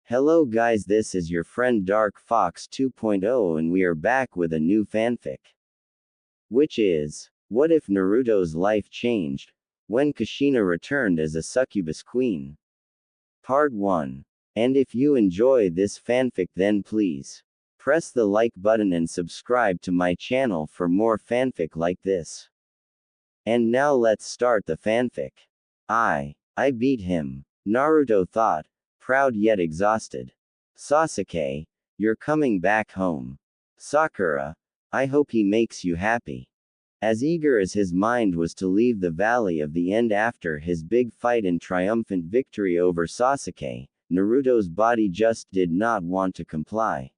Hello guys, this is your friend Dark Fox 2.0 and we are back with a new fanfic. Which is, what if Naruto's life changed when Kushina returned as a succubus queen? Part 1. And if you enjoy this fanfic then please press the like button and subscribe to my channel for more fanfic like this. And now let's start the fanfic. I beat him, Naruto thought, proud yet exhausted. Sasuke, you're coming back home. Sakura, I hope he makes you happy. As eager as his mind was to leave the Valley of the End after his big fight and triumphant victory over Sasuke, Naruto's body just did not want to comply.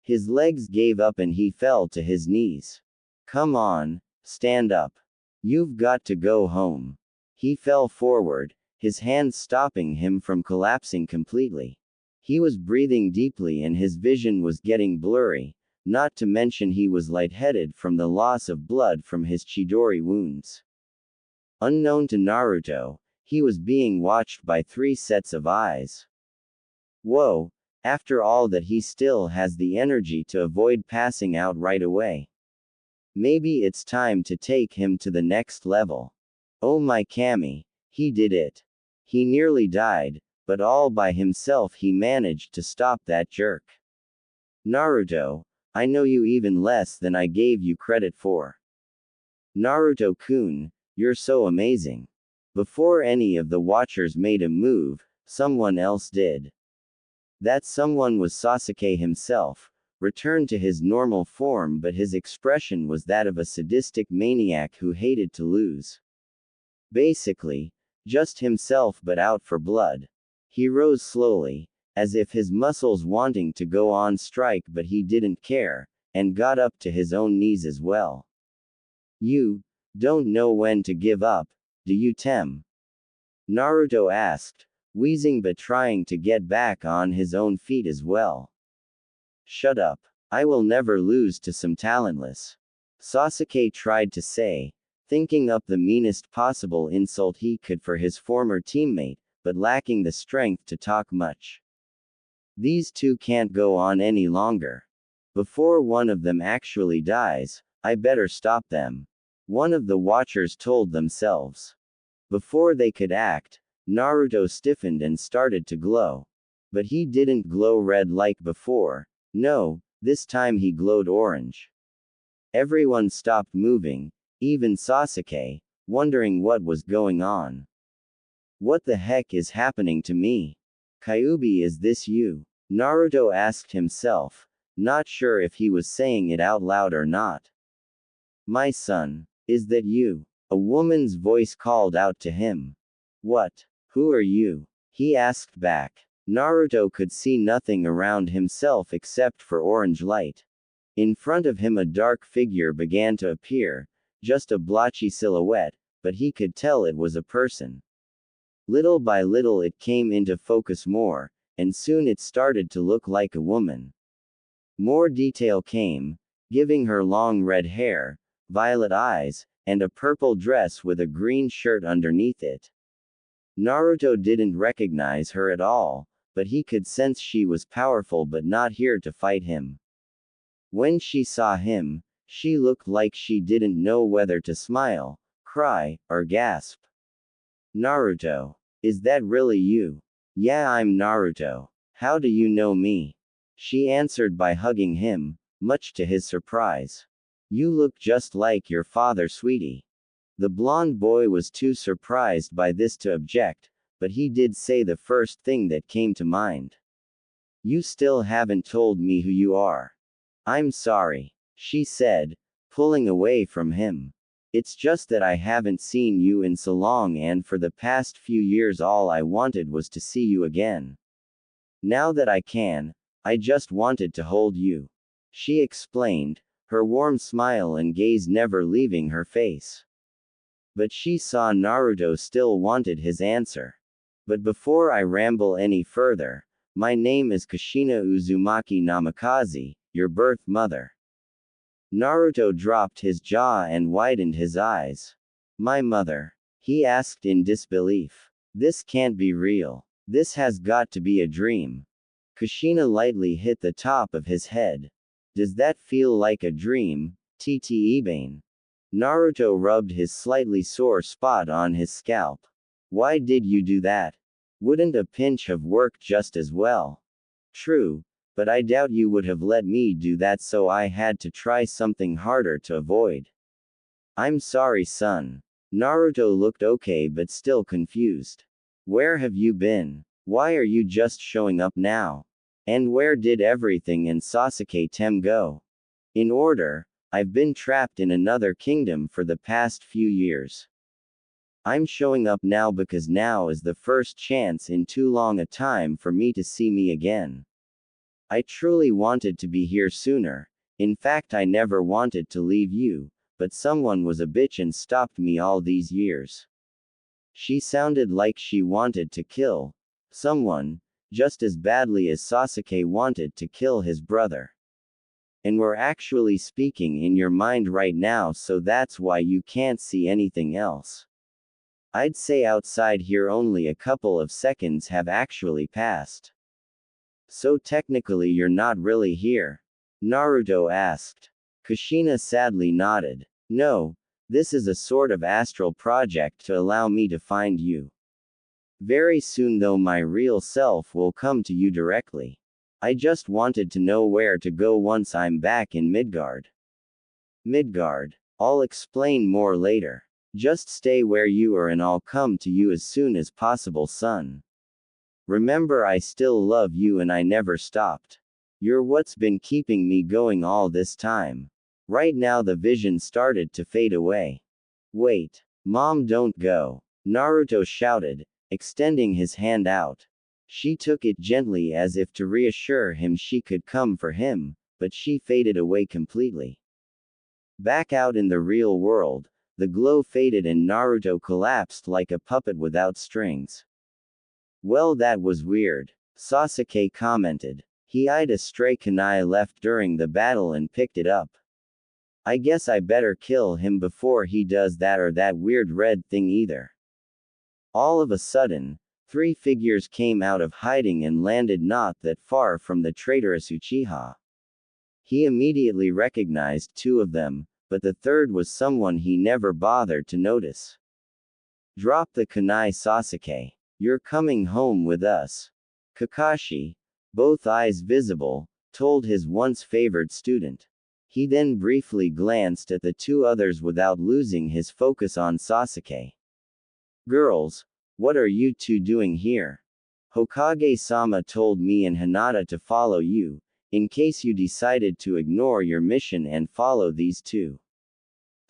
His legs gave up and he fell to his knees. Come on, stand up. You've got to go home. He fell forward, his hands stopping him from collapsing completely. He was breathing deeply and his vision was getting blurry, not to mention he was lightheaded from the loss of blood from his Chidori wounds. Unknown to Naruto, he was being watched by 3 sets of eyes. Whoa, after all that he still has the energy to avoid passing out right away. Maybe it's time to take him to the next level. Oh my Kami, he did it. He nearly died, but all by himself he managed to stop that jerk. Naruto, I know you even less than I gave you credit for. Naruto-kun, you're so amazing. Before any of the watchers made a move, someone else did. That someone was Sasuke himself, returned to his normal form, but his expression was that of a sadistic maniac who hated to lose. Basically, just himself but out for blood. He rose slowly, as if his muscles wanting to go on strike, but he didn't care, and got up to his own knees as well. You don't know when to give up, do you, Tem? Naruto asked, wheezing but trying to get back on his own feet as well. Shut up. I will never lose to some talentless. Sasuke tried to say, thinking up the meanest possible insult he could for his former teammate, but lacking the strength to talk much. These two can't go on any longer. Before one of them actually dies, I better stop them. One of the watchers told themselves. Before they could act, Naruto stiffened and started to glow. But he didn't glow red like before. No, this time he glowed orange. Everyone stopped moving, even Sasuke, wondering what was going on. What the heck is happening to me? Kyuubi, is this you? Naruto asked himself, not sure if he was saying it out loud or not. My son, is that you? A woman's voice called out to him. What? Who are you? He asked back. Naruto could see nothing around himself except for orange light. In front of him a dark figure began to appear, just a blotchy silhouette, but he could tell it was a person. Little by little it came into focus more, and soon it started to look like a woman. More detail came, giving her long red hair, violet eyes, and a purple dress with a green shirt underneath it. Naruto didn't recognize her at all, but he could sense she was powerful but not here to fight him. When she saw him, she looked like she didn't know whether to smile, cry, or gasp. Naruto, is that really you? Yeah, I'm Naruto. How do you know me? She answered by hugging him, much to his surprise. You look just like your father, sweetie. The blonde boy was too surprised by this to object, but he did say the first thing that came to mind. You still haven't told me who you are. I'm sorry, she said, pulling away from him. It's just that I haven't seen you in so long, and for the past few years all I wanted was to see you again. Now that I can, I just wanted to hold you. She explained, her warm smile and gaze never leaving her face. But she saw Naruto still wanted his answer. But before I ramble any further, my name is Kushina Uzumaki Namikaze, your birth mother. Naruto dropped his jaw and widened his eyes. My mother? He asked in disbelief. This can't be real. This has got to be a dream. Kushina lightly hit the top of his head. Does that feel like a dream, Tte. Naruto rubbed his slightly sore spot on his scalp. Why did you do that? Wouldn't a pinch have worked just as well? True, but I doubt you would have let me do that, so I had to try something harder to avoid. I'm sorry, son. Naruto looked okay but still confused. Where have you been? Why are you just showing up now? And where did everything in Sasuke Tem go? In order, I've been trapped in another kingdom for the past few years. I'm showing up now because now is the first chance in too long a time for me to see me again. I truly wanted to be here sooner. In fact, I never wanted to leave you, but someone was a bitch and stopped me all these years. She sounded like she wanted to kill someone, just as badly as Sasuke wanted to kill his brother. And we're actually speaking in your mind right now, so that's why you can't see anything else. I'd say outside here only a couple of seconds have actually passed. So technically you're not really here? Naruto asked. Kushina sadly nodded. No, this is a sort of astral project to allow me to find you. Very soon though my real self will come to you directly. I just wanted to know where to go once I'm back in Midgard. Midgard. I'll explain more later. Just stay where you are and I'll come to you as soon as possible, son. Remember, I still love you and I never stopped. You're what's been keeping me going all this time. Right now the vision started to fade away. Wait. Mom, don't go. Naruto shouted, extending his hand out. She took it gently as if to reassure him she could come for him, but she faded away completely. Back out in the real world, the glow faded and Naruto collapsed like a puppet without strings. Well, that was weird, Sasuke commented. He eyed a stray kunai left during the battle and picked it up. I guess I better kill him before he does that or that weird red thing either. All of a sudden, 3 figures came out of hiding and landed not that far from the traitorous Uchiha. He immediately recognized 2 of them, but the third was someone he never bothered to notice. Drop the kunai, Sasuke. You're coming home with us. Kakashi, both eyes visible, told his once favored student. He then briefly glanced at the 2 others without losing his focus on Sasuke. Girls, what are you 2 doing here? Hokage-sama told me and Hinata to follow you, in case you decided to ignore your mission and follow these 2.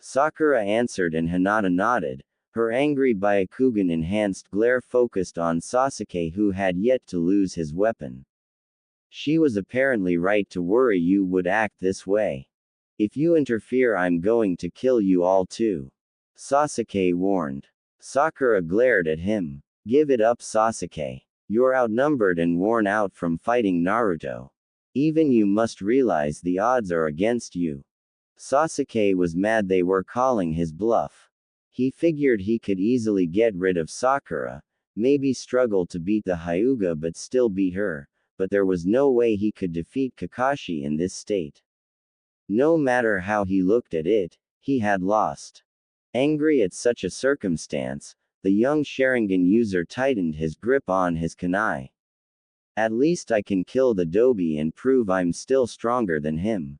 Sakura answered and Hinata nodded, her angry Byakugan-enhanced glare focused on Sasuke, who had yet to lose his weapon. She was apparently right to worry you would act this way. If you interfere, I'm going to kill you all too. Sasuke warned. Sakura glared at him. Give it up, Sasuke. You're outnumbered and worn out from fighting Naruto. Even you must realize the odds are against you. Sasuke was mad they were calling his bluff. He figured he could easily get rid of Sakura, maybe struggle to beat the Hyuga but still beat her, but there was no way he could defeat Kakashi in this state. No matter how he looked at it, he had lost. Angry at such a circumstance, the young Sharingan user tightened his grip on his kunai. At least I can kill the Dobi and prove I'm still stronger than him.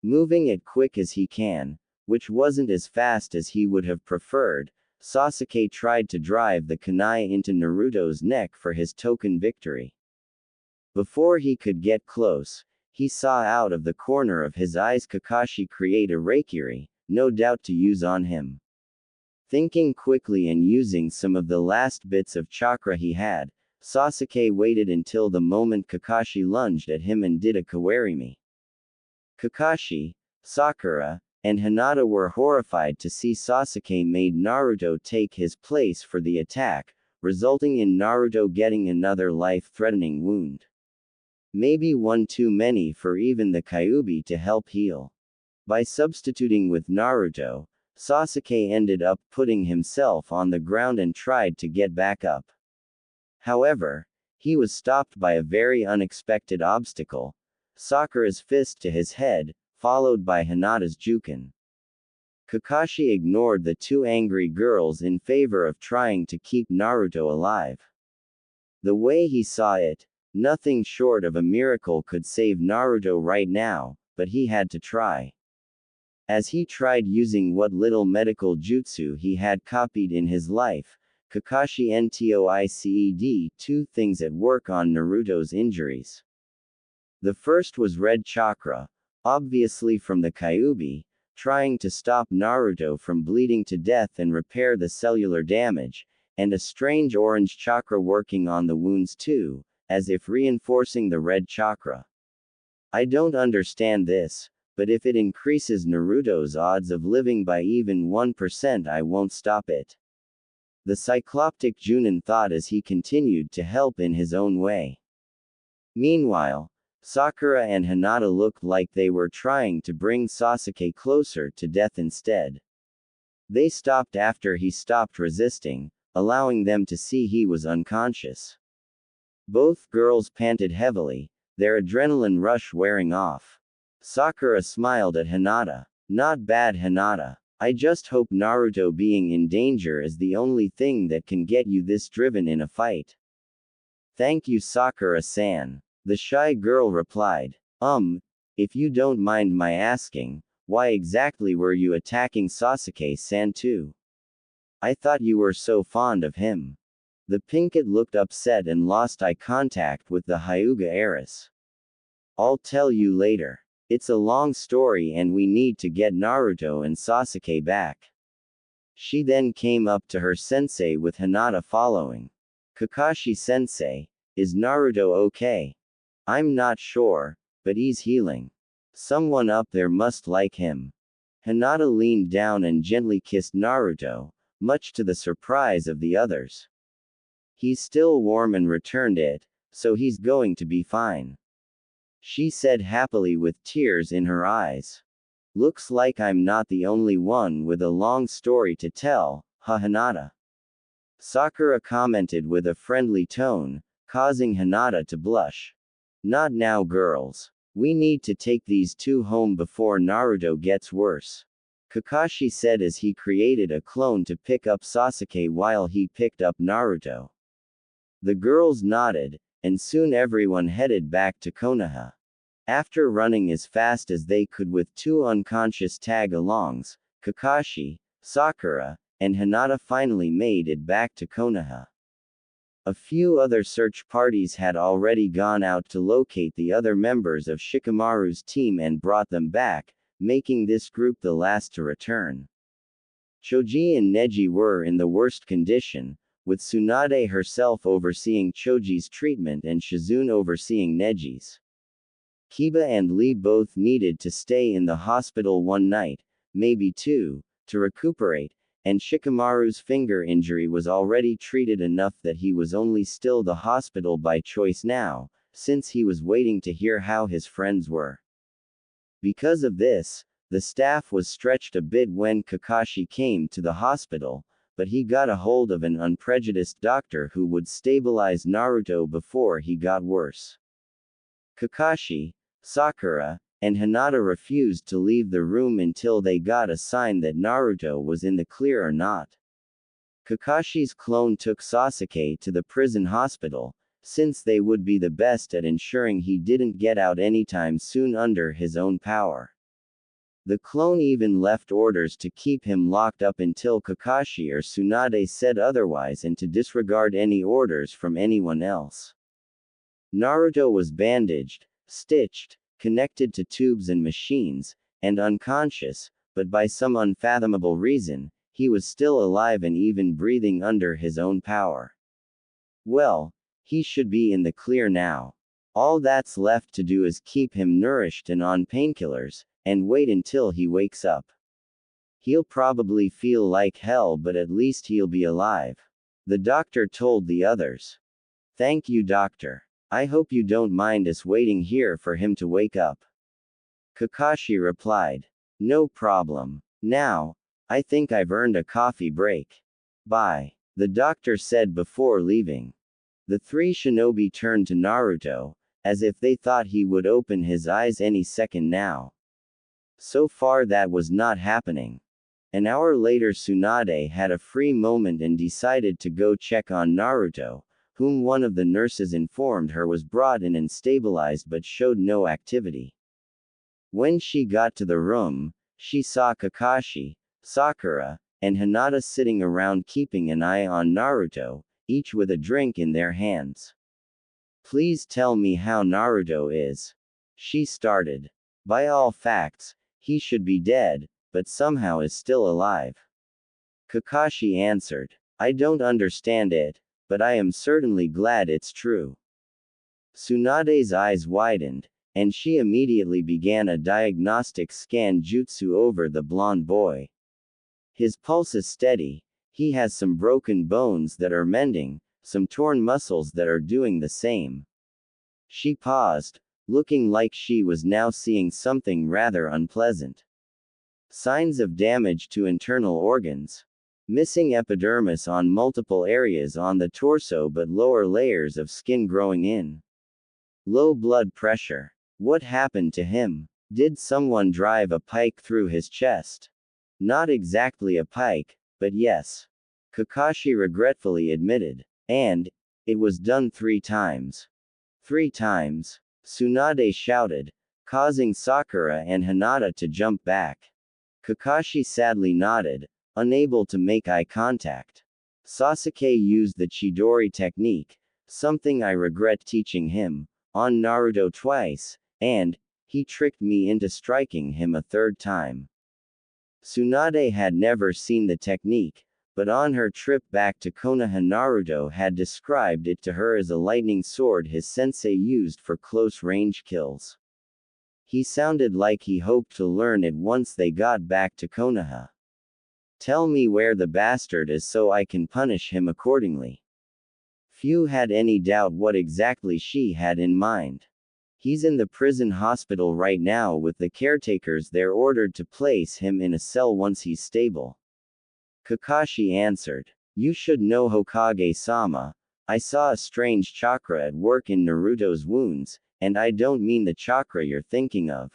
Moving it quick as he can, which wasn't as fast as he would have preferred, Sasuke tried to drive the kunai into Naruto's neck for his token victory. Before he could get close, he saw out of the corner of his eyes Kakashi create a Raikiri, no doubt to use on him. Thinking quickly and using some of the last bits of chakra he had, Sasuke waited until the moment Kakashi lunged at him and did a Kawarimi. Kakashi, Sakura, and Hinata were horrified to see Sasuke made Naruto take his place for the attack, resulting in Naruto getting another life-threatening wound. Maybe one too many for even the Kyuubi to help heal. By substituting with Naruto, Sasuke ended up putting himself on the ground and tried to get back up. However, He was stopped by a very unexpected obstacle: Sakura's fist to his head, followed by Hinata's juken. Kakashi ignored the two angry girls in favor of trying to keep Naruto alive. The way he saw it, nothing short of a miracle could save Naruto right now, but he had to try. As he tried using what little medical jutsu he had copied in his life, Kakashi Ntoiced two things at work on Naruto's injuries. The first was red chakra, obviously from the Kyuubi, trying to stop Naruto from bleeding to death and repair the cellular damage, and a strange orange chakra working on the wounds too, as if reinforcing the red chakra. I don't understand this, but if it increases Naruto's odds of living by even 1%, I won't stop it. The cycloptic Junin thought as he continued to help in his own way. Meanwhile, Sakura and Hinata looked like they were trying to bring Sasuke closer to death instead. They stopped after he stopped resisting, allowing them to see he was unconscious. Both girls panted heavily, their adrenaline rush wearing off. Sakura smiled at Hinata. "Not bad, Hinata. I just hope Naruto being in danger is the only thing that can get you this driven in a fight." "Thank you, Sakura-san," the shy girl replied. If you don't mind my asking, why exactly were you attacking Sasuke-san too? I thought you were so fond of him." The Pinkett looked upset and lost eye contact with the Hyuga heiress. "I'll tell you later. It's a long story and we need to get Naruto and Sasuke back." She then came up to her sensei with Hinata following. "Kakashi-sensei, is Naruto okay? I'm not sure, but he's healing. Someone up there must like him." Hinata leaned down and gently kissed Naruto, much to the surprise of the others. "He's still warm and returned it, so he's going to be fine," she said happily with tears in her eyes. "Looks like I'm not the only one with a long story to tell, huh, Hinata?" Sakura commented with a friendly tone, causing Hinata to blush. "Not now, girls. We need to take these two home before Naruto gets worse," Kakashi said as he created a clone to pick up Sasuke while he picked up Naruto. The girls nodded, and soon everyone headed back to Konoha. After running as fast as they could with two unconscious tag-alongs, Kakashi, Sakura, and Hinata finally made it back to Konoha. A few other search parties had already gone out to locate the other members of Shikamaru's team and brought them back, making this group the last to return. Choji and Neji were in the worst condition, with Tsunade herself overseeing Choji's treatment and Shizune overseeing Neji's. Kiba and Lee both needed to stay in the hospital one night, maybe two, to recuperate, and Shikamaru's finger injury was already treated enough that he was only still the hospital by choice now, since he was waiting to hear how his friends were. Because of this, the staff was stretched a bit when Kakashi came to the hospital, but he got a hold of an unprejudiced doctor who would stabilize Naruto before he got worse. Kakashi, Sakura, and Hinata refused to leave the room until they got a sign that Naruto was in the clear or not. Kakashi's clone took Sasuke to the prison hospital, since they would be the best at ensuring he didn't get out anytime soon under his own power. The clone even left orders to keep him locked up until Kakashi or Tsunade said otherwise and to disregard any orders from anyone else. Naruto was bandaged, stitched, connected to tubes and machines, and unconscious, but by some unfathomable reason, he was still alive and even breathing under his own power. Well, he should be in the clear now. All that's left to do is keep him nourished and on painkillers, and wait until he wakes up. He'll probably feel like hell, but at least he'll be alive, the doctor told the others. "Thank you, doctor. I hope you don't mind us waiting here for him to wake up," Kakashi replied. "No problem. Now, I think I've earned a coffee break. Bye," the doctor said before leaving. The three shinobi turned to Naruto, as if they thought he would open his eyes any second now. So far that was not happening. An hour later Tsunade had a free moment and decided to go check on Naruto, whom one of the nurses informed her was brought in and stabilized but showed no activity. When she got to the room, she saw Kakashi, Sakura, and Hinata sitting around keeping an eye on Naruto, each with a drink in their hands. "Please tell me how Naruto is," she started. "By all facts, he should be dead, but somehow is still alive." Kakashi answered. "I don't understand it, but I am certainly glad it's true." Tsunade's eyes widened, and she immediately began a diagnostic scan jutsu over the blonde boy. "His pulse is steady, he has some broken bones that are mending, some torn muscles that are doing the same." She paused, looking like she was now seeing something rather unpleasant. "Signs of damage to internal organs. Missing epidermis on multiple areas on the torso but lower layers of skin growing in. Low blood pressure. What happened to him? Did someone drive a pike through his chest?" "Not exactly a pike, but yes," Kakashi regretfully admitted. "And it was done 3 times. 3 times?" Tsunade shouted, causing Sakura and Hinata to jump back. Kakashi sadly nodded, unable to make eye contact. "Sasuke used the Chidori technique, something I regret teaching him, on Naruto twice, and he tricked me into striking him a 3rd time." Tsunade had never seen the technique, but on her trip back to Konoha Naruto had described it to her as a lightning sword his sensei used for close-range kills. He sounded like he hoped to learn it once they got back to Konoha. "Tell me where the bastard is so I can punish him accordingly." Few had any doubt what exactly she had in mind. "He's in the prison hospital right now with the caretakers. They're ordered to place him in a cell once he's stable." Kakashi answered. "You should know Hokage-sama. I saw a strange chakra at work in Naruto's wounds, and I don't mean the chakra you're thinking of.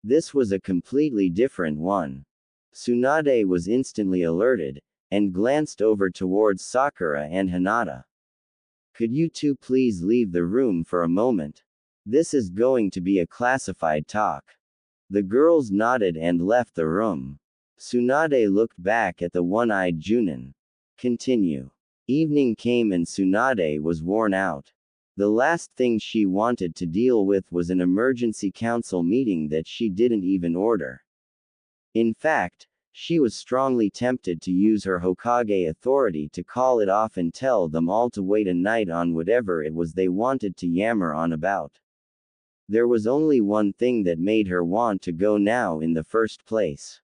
This was a completely different one." Tsunade was instantly alerted, and glanced over towards Sakura and Hinata. "Could you two please leave the room for a moment? This is going to be a classified talk." The girls nodded and left the room. Tsunade looked back at the one-eyed Junin. Continue. Evening came and Tsunade was worn out. The last thing she wanted to deal with was an emergency council meeting that she didn't even order. In fact, she was strongly tempted to use her Hokage authority to call it off and tell them all to wait a night on whatever it was they wanted to yammer on about. There was only one thing that made her want to go now in the first place.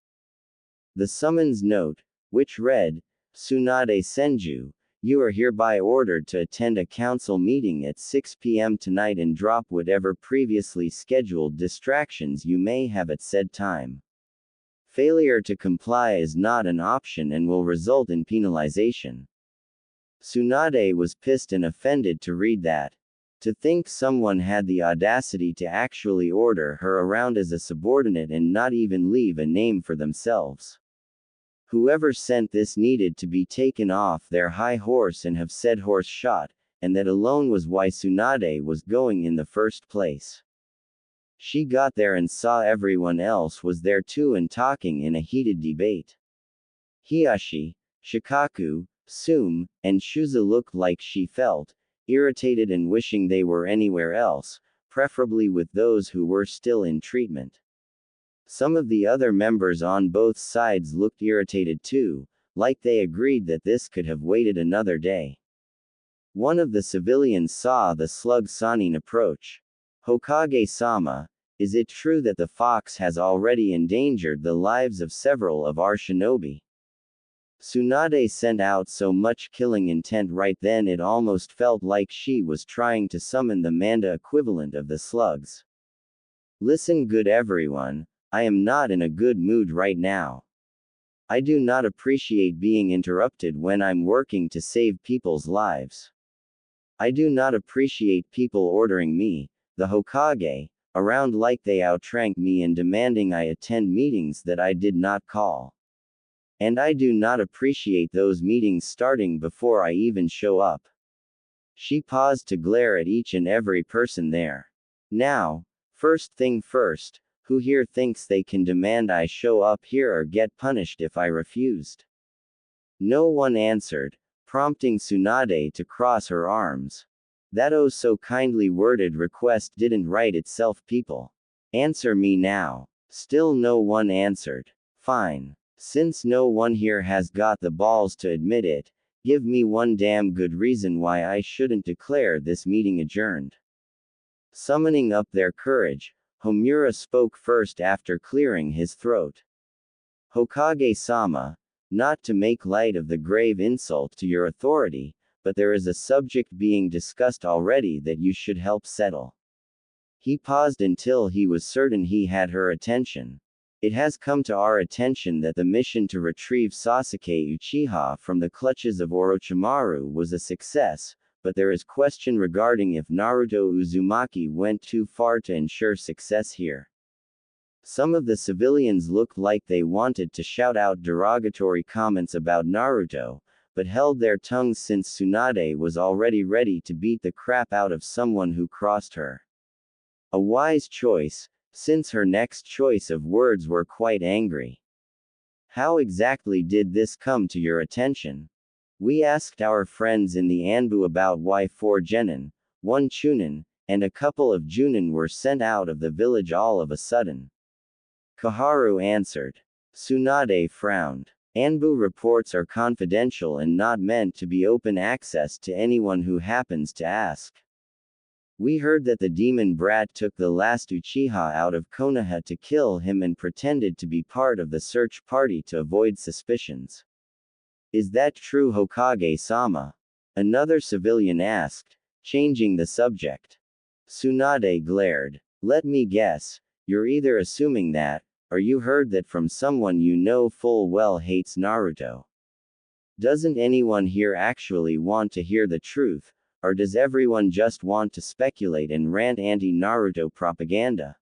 The summons note, which read, "Tsunade Senju, you are hereby ordered to attend a council meeting at 6 p.m. tonight and drop whatever previously scheduled distractions you may have at said time. Failure to comply is not an option and will result in penalization." Tsunade was pissed and offended to read that. To think someone had the audacity to actually order her around as a subordinate and not even leave a name for themselves. Whoever sent this needed to be taken off their high horse and have said horse shot, and that alone was why Tsunade was going in the first place. She got there and saw everyone else was there too and talking in a heated debate. Hiyashi, Shikaku, Sume, and Shuza looked like she felt irritated and wishing they were anywhere else, preferably with those who were still in treatment. Some of the other members on both sides looked irritated too, like they agreed that this could have waited another day. One of the civilians saw the slug Sanin approach. "Hokage-sama, is it true that the fox has already endangered the lives of several of our shinobi?" Tsunade sent out so much killing intent right then it almost felt like she was trying to summon the Manda equivalent of the slugs. "Listen good everyone, I am not in a good mood right now. I do not appreciate being interrupted when I'm working to save people's lives. I do not appreciate people ordering me, the Hokage, around like they outrank me and demanding I attend meetings that I did not call. And I do not appreciate those meetings starting before I even show up. She paused to glare at each and every person there. Now, first thing first, who here thinks they can demand I show up here or get punished if I refused? No one answered, prompting Tsunade to cross her arms. That oh so kindly worded request didn't write itself, people. Answer me now. Still no one answered. Fine. Since no one here has got the balls to admit it, give me one damn good reason why I shouldn't declare this meeting adjourned. Summoning up their courage, Homura spoke first after clearing his throat. Hokage-sama, not to make light of the grave insult to your authority, but there is a subject being discussed already that you should help settle. He paused until he was certain he had her attention. It has come to our attention that the mission to retrieve Sasuke Uchiha from the clutches of Orochimaru was a success, but there is question regarding if Naruto Uzumaki went too far to ensure success here. Some of the civilians looked like they wanted to shout out derogatory comments about Naruto, but held their tongues since Tsunade was already ready to beat the crap out of someone who crossed her. A wise choice, since her next choice of words were quite angry. How exactly did this come to your attention? We asked our friends in the Anbu about why 4 genin, 1 chunin, and a couple of junin were sent out of the village all of a sudden. Kaharu answered. Tsunade frowned. Anbu reports are confidential and not meant to be open access to anyone who happens to ask. We heard that the demon brat took the last Uchiha out of Konoha to kill him and pretended to be part of the search party to avoid suspicions. Is that true, Hokage-sama? Another civilian asked, changing the subject. Tsunade glared. Let me guess, you're either assuming that, or you heard that from someone you know full well hates Naruto. Doesn't anyone here actually want to hear the truth, or does everyone just want to speculate and rant anti-Naruto propaganda?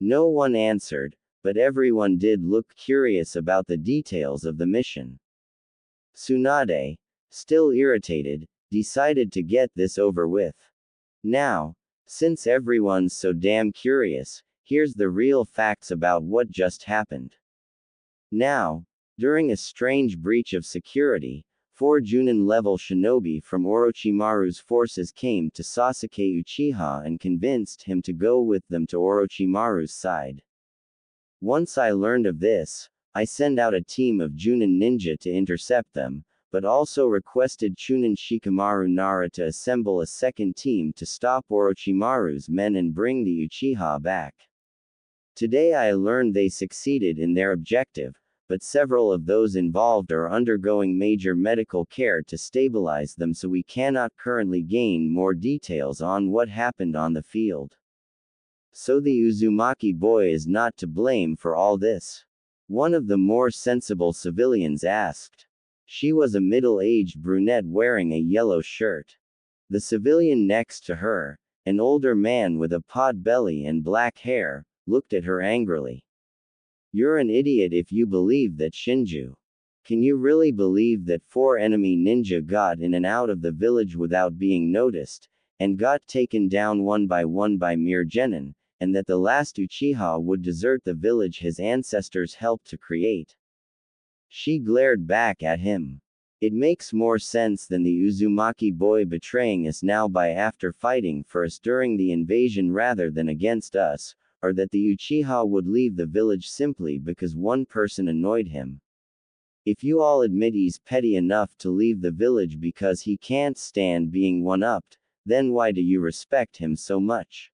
No one answered, but everyone did look curious about the details of the mission. Tsunade, still irritated, decided to get this over with. Now, since everyone's so damn curious, here's the real facts about what just happened. Now, during a strange breach of security, 4 Junin-level shinobi from Orochimaru's forces came to Sasuke Uchiha and convinced him to go with them to Orochimaru's side. Once I learned of this, I sent out a team of Junin ninja to intercept them, but also requested Chunin Shikamaru Nara to assemble a second team to stop Orochimaru's men and bring the Uchiha back. Today I learned they succeeded in their objective, but several of those involved are undergoing major medical care to stabilize them, so we cannot currently gain more details on what happened on the field. So the Uzumaki boy is not to blame for all this? One of the more sensible civilians asked. She was a middle-aged brunette wearing a yellow shirt. The civilian next to her, an older man with a pot belly and black hair, looked at her angrily. You're an idiot if you believe that, Shinju. Can you really believe that 4 enemy ninja got in and out of the village without being noticed, and got taken down one by mere genin, and that the last Uchiha would desert the village his ancestors helped to create? She glared back at him. It makes more sense than the Uzumaki boy betraying us now by after fighting for us during the invasion rather than against us, or that the Uchiha would leave the village simply because one person annoyed him. If you all admit he's petty enough to leave the village because he can't stand being one-upped, then why do you respect him so much?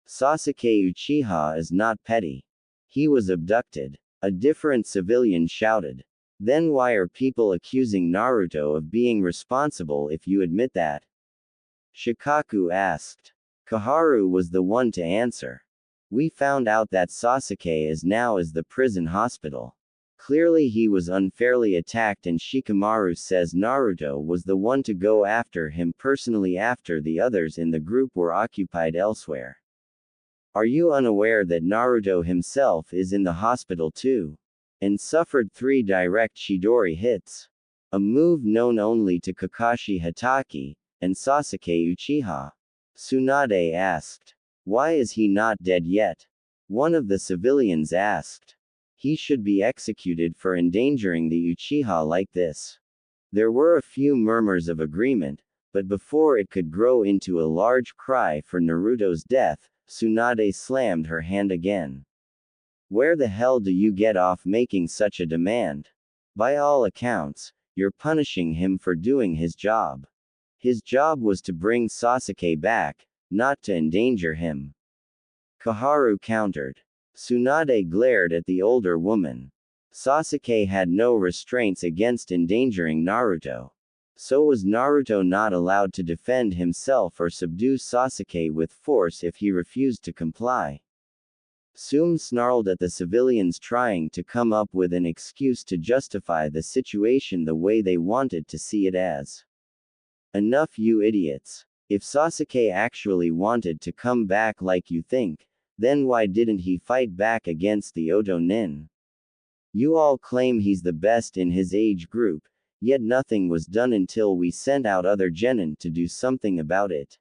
Sasuke Uchiha is not petty. He was abducted. A different civilian shouted. Then why are people accusing Naruto of being responsible if you admit that? Shikaku asked. Kaharu was the one to answer. We found out that Sasuke is now the prison hospital. Clearly he was unfairly attacked, and Shikamaru says Naruto was the one to go after him personally after the others in the group were occupied elsewhere. Are you unaware that Naruto himself is in the hospital too? And suffered 3 direct Chidori hits. A move known only to Kakashi Hatake and Sasuke Uchiha. Tsunade asked. Why is he not dead yet? One of the civilians asked. He should be executed for endangering the Uchiha like this. There were a few murmurs of agreement, but before it could grow into a large cry for Naruto's death, Tsunade slammed her hand again. Where the hell do you get off making such a demand? By all accounts, you're punishing him for doing his job. His job was to bring Sasuke back, not to endanger him. Koharu countered. Tsunade glared at the older woman. Sasuke had no restraints against endangering Naruto. So was Naruto not allowed to defend himself or subdue Sasuke with force if he refused to comply? Sum snarled at the civilians trying to come up with an excuse to justify the situation the way they wanted to see it as. Enough, you idiots. If Sasuke actually wanted to come back like you think, then why didn't he fight back against the Oto Nin? You all claim he's the best in his age group, yet nothing was done until we sent out other genin to do something about it.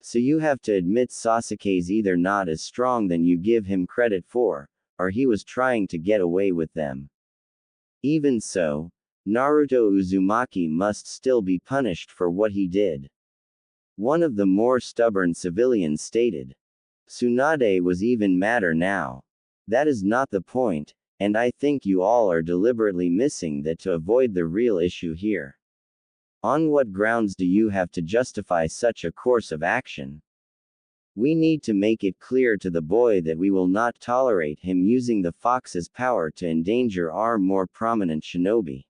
So you have to admit Sasuke's either not as strong than you give him credit for, or he was trying to get away with them. Even so, Naruto Uzumaki must still be punished for what he did. One of the more stubborn civilians stated. Tsunade was even madder now. That is not the point, and I think you all are deliberately missing that to avoid the real issue here. On what grounds do you have to justify such a course of action? We need to make it clear to the boy that we will not tolerate him using the fox's power to endanger our more prominent shinobi.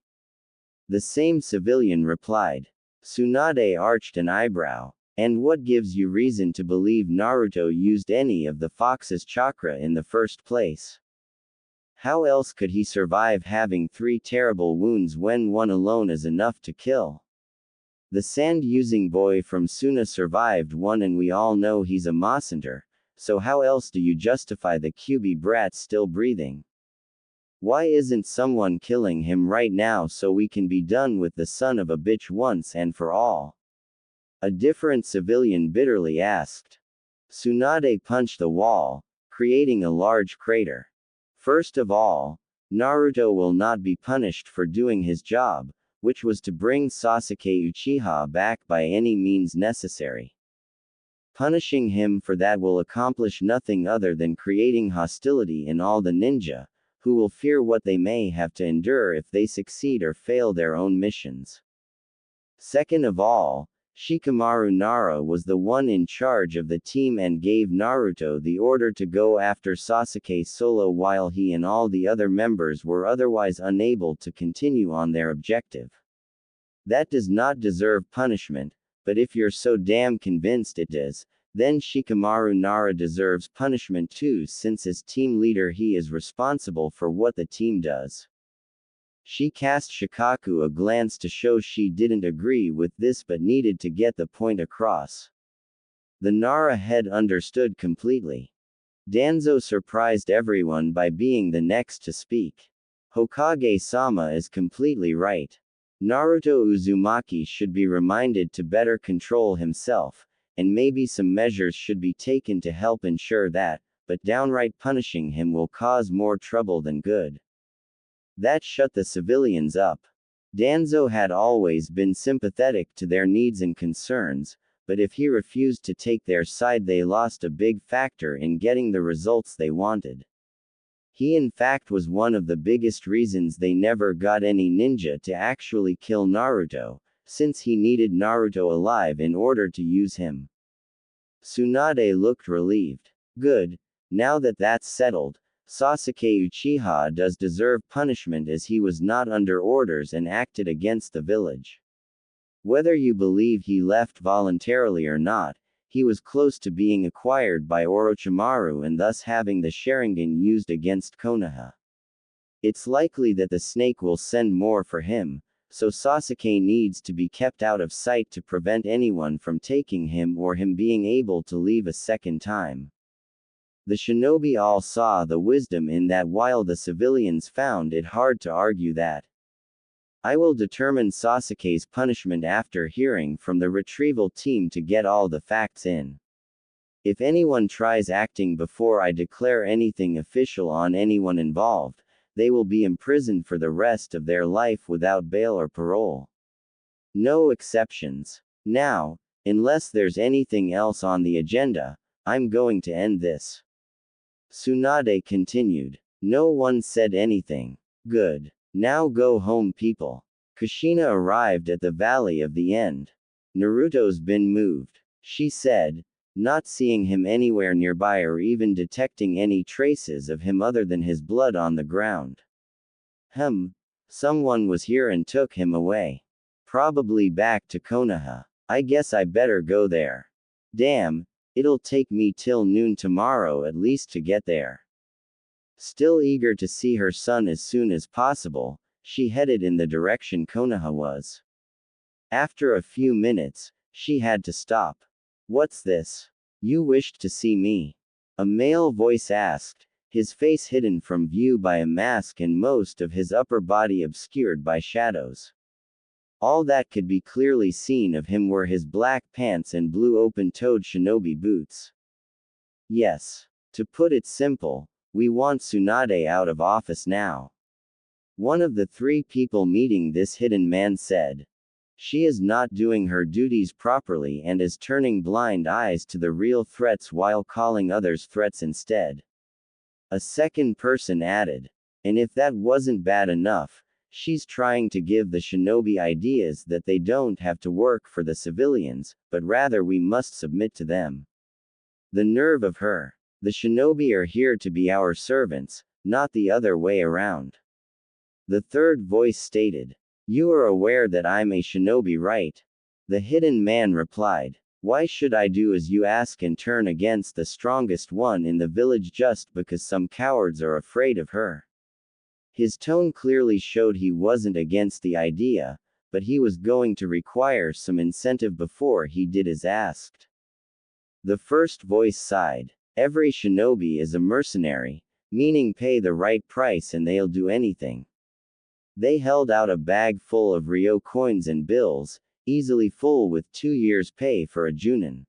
The same civilian replied. Tsunade arched an eyebrow. And what gives you reason to believe Naruto used any of the fox's chakra in the first place? How else could he survive having 3 terrible wounds when one alone is enough to kill? The sand-using boy from Suna survived one, and we all know he's a Masanter, so how else do you justify the Kyuubi brat still breathing? Why isn't someone killing him right now so we can be done with the son of a bitch once and for all? A different civilian bitterly asked. Tsunade punched the wall, creating a large crater. First of all, Naruto will not be punished for doing his job, which was to bring Sasuke Uchiha back by any means necessary. Punishing him for that will accomplish nothing other than creating hostility in all the ninja, who will fear what they may have to endure if they succeed or fail their own missions. Second of all, Shikamaru Nara was the one in charge of the team and gave Naruto the order to go after Sasuke solo while he and all the other members were otherwise unable to continue on their objective. That does not deserve punishment, but if you're so damn convinced it does, then Shikamaru Nara deserves punishment too, since as team leader he is responsible for what the team does. She cast Shikaku a glance to show she didn't agree with this but needed to get the point across. The Nara head understood completely. Danzo surprised everyone by being the next to speak. Hokage-sama is completely right. Naruto Uzumaki should be reminded to better control himself, and maybe some measures should be taken to help ensure that, but downright punishing him will cause more trouble than good. That shut the civilians up. Danzo had always been sympathetic to their needs and concerns, but if he refused to take their side they lost a big factor in getting the results they wanted. He in fact was one of the biggest reasons they never got any ninja to actually kill Naruto, since he needed Naruto alive in order to use him. Tsunade looked relieved. Good, now that that's settled, Sasuke Uchiha does deserve punishment as he was not under orders and acted against the village. Whether you believe he left voluntarily or not, he was close to being acquired by Orochimaru and thus having the Sharingan used against Konoha. It's likely that the snake will send more for him, so Sasuke needs to be kept out of sight to prevent anyone from taking him or him being able to leave a second time. The shinobi all saw the wisdom in that while the civilians found it hard to argue that. I will determine Sasuke's punishment after hearing from the retrieval team to get all the facts in. If anyone tries acting before I declare anything official on anyone involved, they will be imprisoned for the rest of their life without bail or parole. No exceptions. Now, unless there's anything else on the agenda, I'm going to end this. Tsunade continued. No one said anything. Good. Now go home, people. Kushina arrived at the Valley of the End. Naruto's been moved, she said, not seeing him anywhere nearby or even detecting any traces of him other than his blood on the ground. Someone was here and took him away. Probably back to Konoha. I guess I better go there. Damn, it'll take me till noon tomorrow at least to get there. Still eager to see her son as soon as possible, she headed in the direction Konoha was. After a few minutes, she had to stop. What's this? You wished to see me? A male voice asked, his face hidden from view by a mask and most of his upper body obscured by shadows. All that could be clearly seen of him were his black pants and blue open-toed shinobi boots. Yes. To put it simple, we want Tsunade out of office now. One of the three people meeting this hidden man said. She is not doing her duties properly and is turning blind eyes to the real threats while calling others threats instead. A second person added. And if that wasn't bad enough, she's trying to give the shinobi ideas that they don't have to work for the civilians, but rather we must submit to them. The nerve of her. The shinobi are here to be our servants, not the other way around. The third voice stated. You are aware that I'm a shinobi, right? The hidden man replied. Why should I do as you ask and turn against the strongest one in the village just because some cowards are afraid of her? His tone clearly showed he wasn't against the idea, but he was going to require some incentive before he did as asked. The first voice sighed. Every shinobi is a mercenary, meaning pay the right price and they'll do anything. They held out a bag full of Ryo coins and bills, easily full with 2 years' pay for a junin.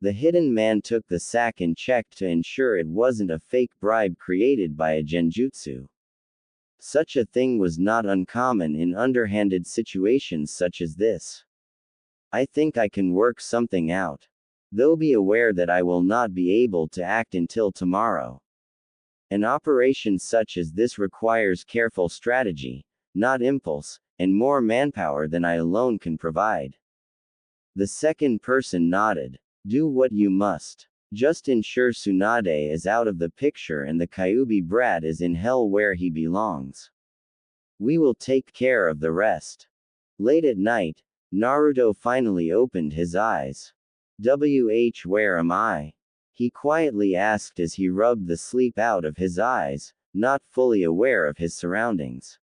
The hidden man took the sack and checked to ensure it wasn't a fake bribe created by a genjutsu. Such a thing was not uncommon in underhanded situations such as this. I think I can work something out. Though be aware that I will not be able to act until tomorrow. An operation such as this requires careful strategy, not impulse, and more manpower than I alone can provide. The second person nodded. Do what you must. Just ensure Tsunade is out of the picture and the Kyuubi brat is in hell where he belongs. We will take care of the rest. Late at night, Naruto finally opened his eyes. Where am I? He quietly asked as he rubbed the sleep out of his eyes, not fully aware of his surroundings.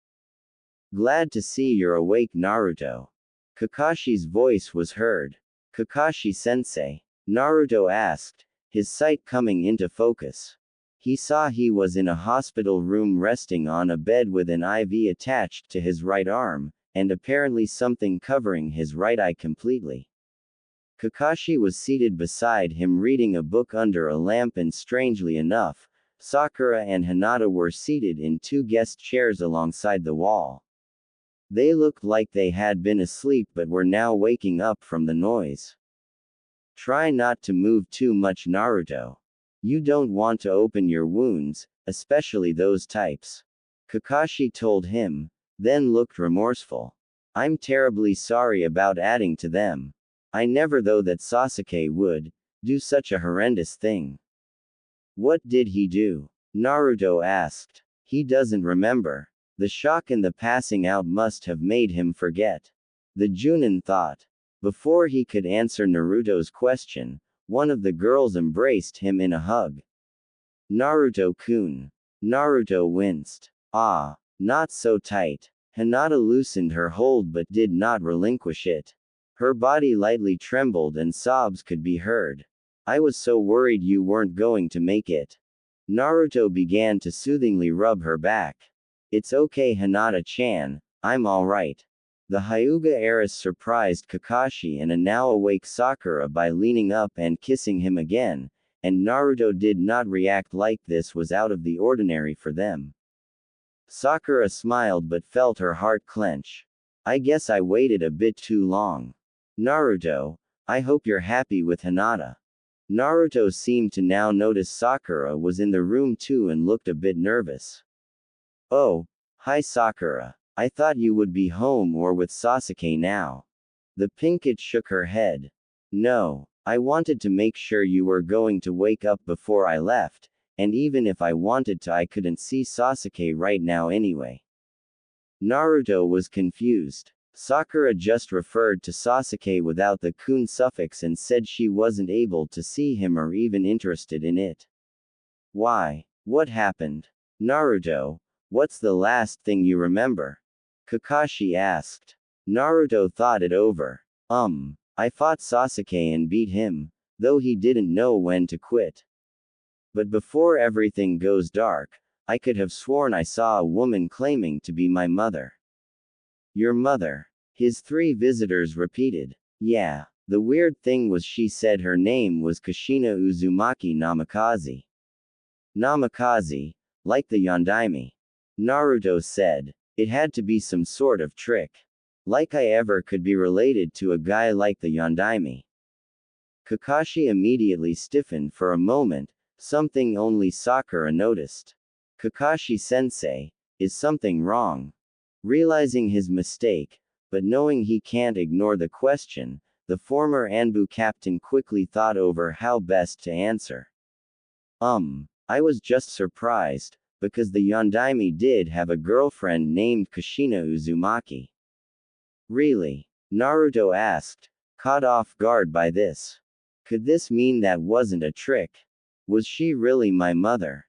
Glad to see you're awake, Naruto. Kakashi's voice was heard. Kakashi-sensei? Naruto asked, his sight coming into focus. He saw he was in a hospital room resting on a bed with an IV attached to his right arm, and apparently something covering his right eye completely. Kakashi was seated beside him reading a book under a lamp and strangely enough, Sakura and Hinata were seated in 2 guest chairs alongside the wall. They looked like they had been asleep but were now waking up from the noise. Try not to move too much, Naruto. You don't want to open your wounds, especially those types. Kakashi told him, then looked remorseful. I'm terribly sorry about adding to them. I never thought that Sasuke would do such a horrendous thing. What did he do? Naruto asked. He doesn't remember. The shock and the passing out must have made him forget. The Junin thought. Before he could answer Naruto's question, one of the girls embraced him in a hug. Naruto-kun. Naruto winced. Ah, not so tight. Hinata loosened her hold but did not relinquish it. Her body lightly trembled and sobs could be heard. I was so worried you weren't going to make it. Naruto began to soothingly rub her back. It's okay, Hinata-chan, I'm alright. The Hyuga heiress surprised Kakashi and a now awake Sakura by leaning up and kissing him again, and Naruto did not react like this was out of the ordinary for them. Sakura smiled but felt her heart clench. I guess I waited a bit too long. Naruto, I hope you're happy with Hinata. Naruto seemed to now notice Sakura was in the room too and looked a bit nervous. Oh, hi Sakura. I thought you would be home or with Sasuke now. The Pinkett shook her head. No, I wanted to make sure you were going to wake up before I left, and even if I wanted to I couldn't see Sasuke right now anyway. Naruto was confused. Sakura just referred to Sasuke without the kun suffix and said she wasn't able to see him or even interested in it. Why? What happened? Naruto, what's the last thing you remember? Kakashi asked. Naruto thought it over. I fought Sasuke and beat him, though he didn't know when to quit. But before everything goes dark, I could have sworn I saw a woman claiming to be my mother. Your mother? His three visitors repeated. Yeah, the weird thing was she said her name was Kushina Uzumaki Namikaze. Namikaze? Like the Yondaime. Naruto said. It had to be some sort of trick. Like I ever could be related to a guy like the Yondaime. Kakashi immediately stiffened for a moment, something only Sakura noticed. Kakashi-sensei, is something wrong? Realizing his mistake, but knowing he can't ignore the question, the former Anbu captain quickly thought over how best to answer. I was just surprised, because the Yondaime did have a girlfriend named Kushina Uzumaki. Really? Naruto asked, caught off guard by this. Could this mean that wasn't a trick? Was she really my mother?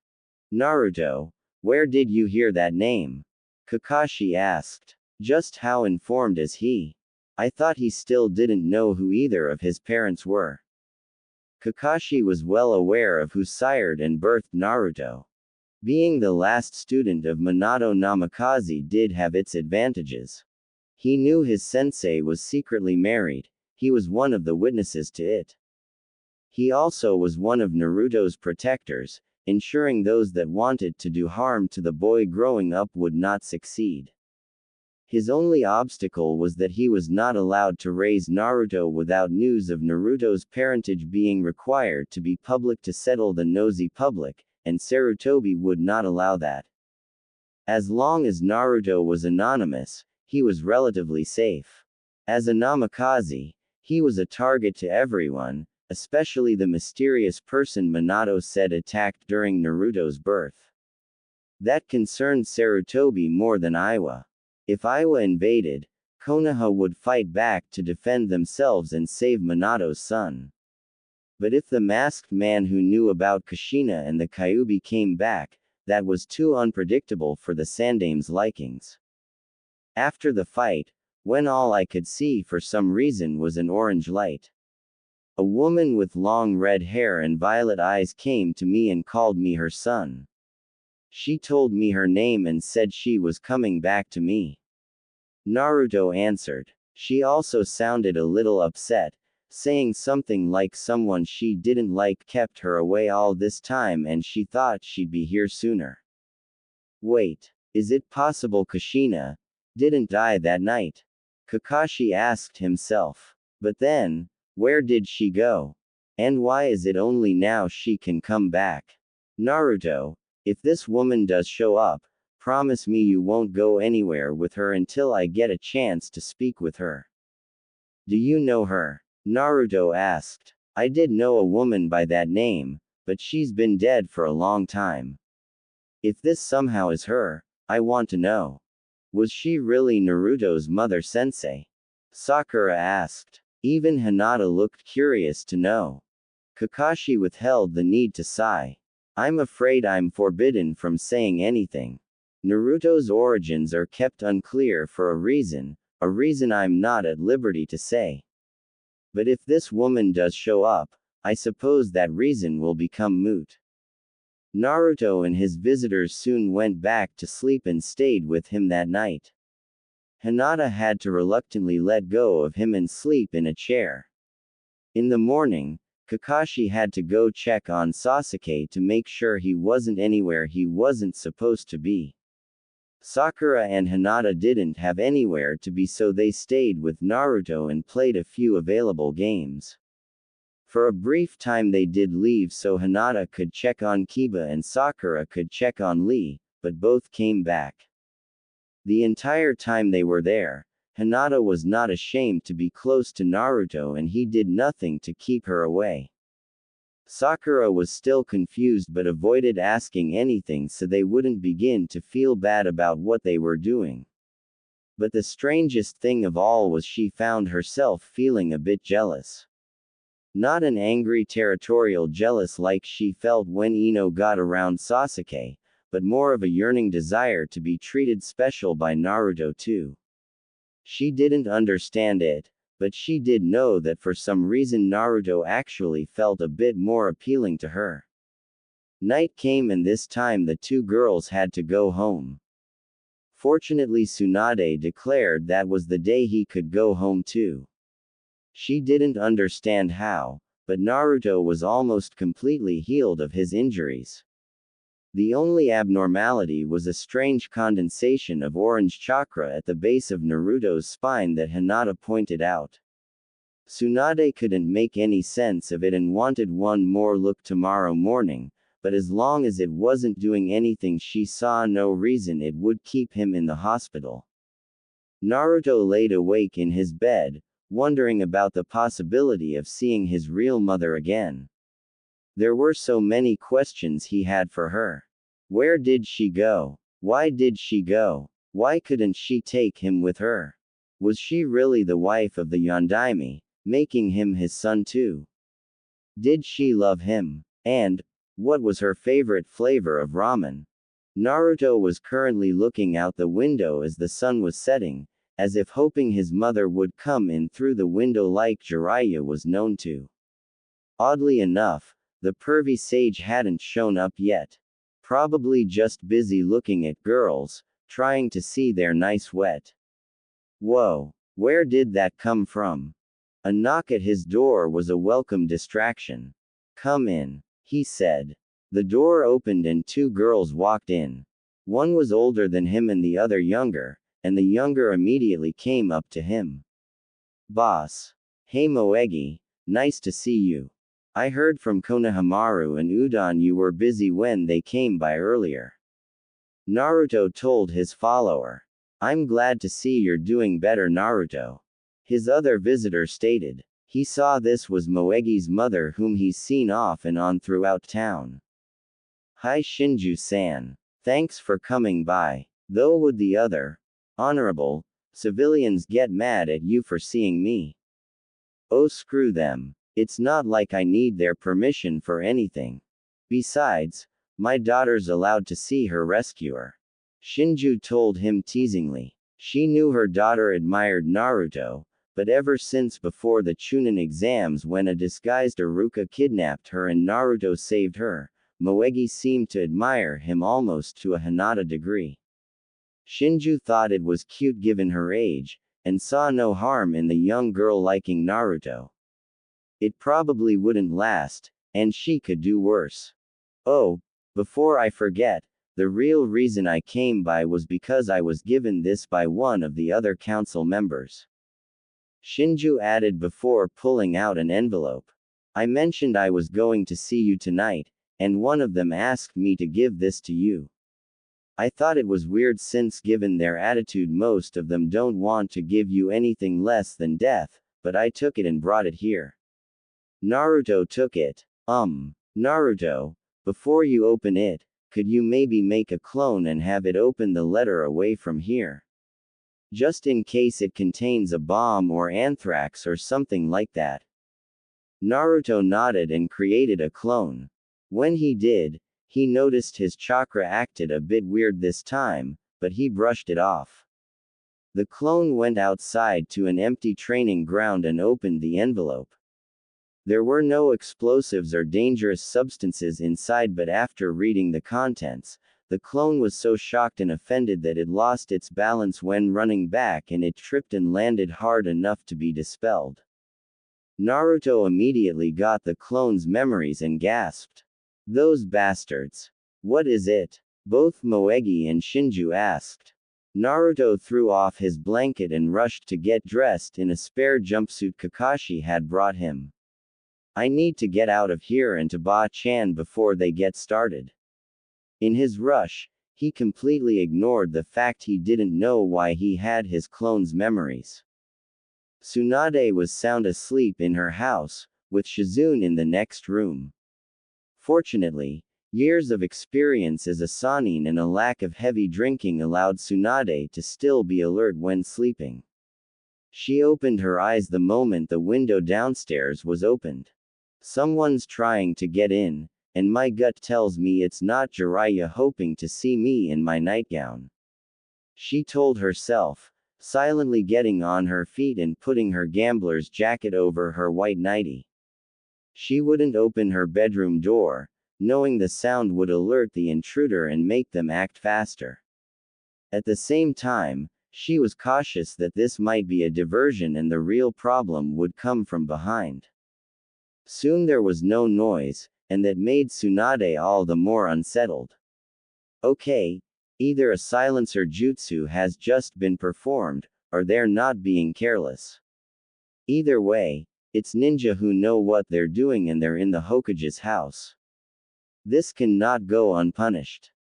Naruto, where did you hear that name? Kakashi asked. Just how informed is he? I thought he still didn't know who either of his parents were. Kakashi was well aware of who sired and birthed Naruto. Being the last student of Minato Namikaze did have its advantages. He knew his sensei was secretly married, he was one of the witnesses to it. He also was one of Naruto's protectors, ensuring those that wanted to do harm to the boy growing up would not succeed. His only obstacle was that he was not allowed to raise Naruto without news of Naruto's parentage being required to be public to settle the nosy public, and Sarutobi would not allow that. As long as Naruto was anonymous, he was relatively safe. As a Namikaze, he was a target to everyone, especially the mysterious person Minato said attacked during Naruto's birth. That concerned Sarutobi more than Iwa. If Iwa invaded, Konoha would fight back to defend themselves and save Minato's son. But if the masked man who knew about Kushina and the Kyuubi came back, that was too unpredictable for the Sandame's likings. After the fight, when all I could see for some reason was an orange light, a woman with long red hair and violet eyes came to me and called me her son. She told me her name and said she was coming back to me. Naruto answered. She also sounded a little upset, saying something like someone she didn't like kept her away all this time and she thought she'd be here sooner. Wait, is it possible Kushina didn't die that night? Kakashi asked himself. But then, where did she go? And why is it only now she can come back? Naruto, if this woman does show up, promise me you won't go anywhere with her until I get a chance to speak with her. Do you know her? Naruto asked. I did know a woman by that name, but she's been dead for a long time. If this somehow is her, I want to know. Was she really Naruto's mother-sensei? Sakura asked. Even Hinata looked curious to know. Kakashi withheld the need to sigh. I'm afraid I'm forbidden from saying anything. Naruto's origins are kept unclear for a reason I'm not at liberty to say. But if this woman does show up, I suppose that reason will become moot. Naruto and his visitors soon went back to sleep and stayed with him that night. Hinata had to reluctantly let go of him and sleep in a chair. In the morning, Kakashi had to go check on Sasuke to make sure he wasn't anywhere he wasn't supposed to be. Sakura and Hinata didn't have anywhere to be, so they stayed with Naruto and played a few available games. For a brief time they did leave so Hinata could check on Kiba and Sakura could check on Lee, but both came back. The entire time they were there, Hinata was not ashamed to be close to Naruto and he did nothing to keep her away. Sakura was still confused but avoided asking anything so they wouldn't begin to feel bad about what they were doing. But the strangest thing of all was she found herself feeling a bit jealous. Not an angry territorial jealous like she felt when Ino got around Sasuke, but more of a yearning desire to be treated special by Naruto too. She didn't understand it, but she did know that for some reason Naruto actually felt a bit more appealing to her. Night came and this time the two girls had to go home. Fortunately Tsunade declared that was the day he could go home too. She didn't understand how, but Naruto was almost completely healed of his injuries. The only abnormality was a strange condensation of orange chakra at the base of Naruto's spine that Hinata pointed out. Tsunade couldn't make any sense of it and wanted one more look tomorrow morning, but as long as it wasn't doing anything she saw no reason it would keep him in the hospital. Naruto laid awake in his bed, wondering about the possibility of seeing his real mother again. There were so many questions he had for her. Where did she go? Why did she go? Why couldn't she take him with her? Was she really the wife of the Yondaime, making him his son too? Did she love him? And, what was her favorite flavor of ramen? Naruto was currently looking out the window as the sun was setting, as if hoping his mother would come in through the window like Jiraiya was known to. Oddly enough, the pervy sage hadn't shown up yet. Probably just busy looking at girls, trying to see their nice wet. Whoa, where did that come from? A knock at his door was a welcome distraction. Come in, he said. The door opened and two girls walked in. One was older than him and the other younger, and the younger immediately came up to him. Boss. Hey Moegi, nice to see you. I heard from Konohamaru and Udon you were busy when they came by earlier. Naruto told his follower. I'm glad to see you're doing better Naruto. His other visitor stated. He saw this was Moegi's mother whom he's seen off and on throughout town. Hi Shinju-san. Thanks for coming by. Though would the other honorable civilians get mad at you for seeing me? Oh screw them. It's not like I need their permission for anything. Besides, my daughter's allowed to see her rescuer. Shinju told him teasingly. She knew her daughter admired Naruto, but ever since before the Chunin exams when a disguised Iruka kidnapped her and Naruto saved her, Moegi seemed to admire him almost to a Hinata degree. Shinju thought it was cute given her age, and saw no harm in the young girl liking Naruto. It probably wouldn't last, and she could do worse. Oh, before I forget, the real reason I came by was because I was given this by one of the other council members. Shinju added before pulling out an envelope. I mentioned I was going to see you tonight, and one of them asked me to give this to you. I thought it was weird since given their attitude most of them don't want to give you anything less than death, but I took it and brought it here. Naruto took it. Naruto, before you open it, could you maybe make a clone and have it open the letter away from here? Just in case it contains a bomb or anthrax or something like that. Naruto nodded and created a clone. When he did, He noticed his chakra acted a bit weird this time, but he brushed it off. The clone went outside to an empty training ground and opened the envelope. There were no explosives or dangerous substances inside, but after reading the contents, the clone was so shocked and offended that it lost its balance when running back and it tripped and landed hard enough to be dispelled. Naruto immediately got the clone's memories and gasped. Those bastards. What is it? Both Moegi and Shinju asked. Naruto threw off his blanket and rushed to get dressed in a spare jumpsuit Kakashi had brought him. I need to get out of here and to Ba-chan before they get started. In his rush, he completely ignored the fact he didn't know why he had his clone's memories. Tsunade was sound asleep in her house, with Shizune in the next room. Fortunately, years of experience as a Sannin and a lack of heavy drinking allowed Tsunade to still be alert when sleeping. She opened her eyes the moment the window downstairs was opened. Someone's trying to get in, and my gut tells me it's not Jiraiya hoping to see me in my nightgown. She told herself, silently getting on her feet and putting her gambler's jacket over her white nightie. She wouldn't open her bedroom door, knowing the sound would alert the intruder and make them act faster. At the same time, she was cautious that this might be a diversion and the real problem would come from behind. Soon there was no noise, and that made Tsunade all the more unsettled. Okay, either a silencer jutsu has just been performed, or they're not being careless. Either way, it's ninja who know what they're doing and they're in the Hokage's house. This cannot go unpunished.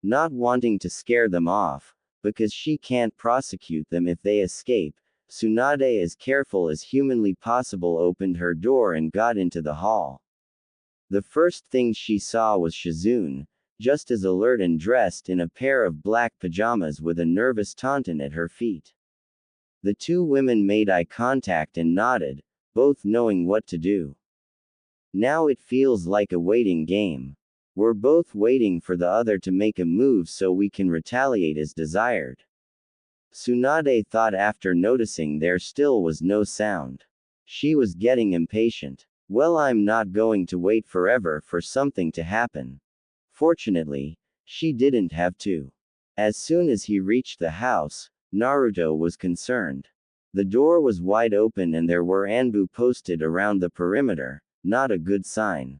Not wanting to scare them off, because she can't prosecute them if they escape, Tsunade, as careful as humanly possible, opened her door and got into the hall. The first thing she saw was Shizune, just as alert and dressed in a pair of black pajamas with a nervous tauntaun at her feet. The two women made eye contact and nodded, both knowing what to do. Now it feels like a waiting game. We're both waiting for the other to make a move so we can retaliate as desired. Tsunade thought after noticing there still was no sound. She was getting impatient. Well, I'm not going to wait forever for something to happen. Fortunately, she didn't have to. As soon as he reached the house, Naruto was concerned. The door was wide open and there were Anbu posted around the perimeter, not a good sign.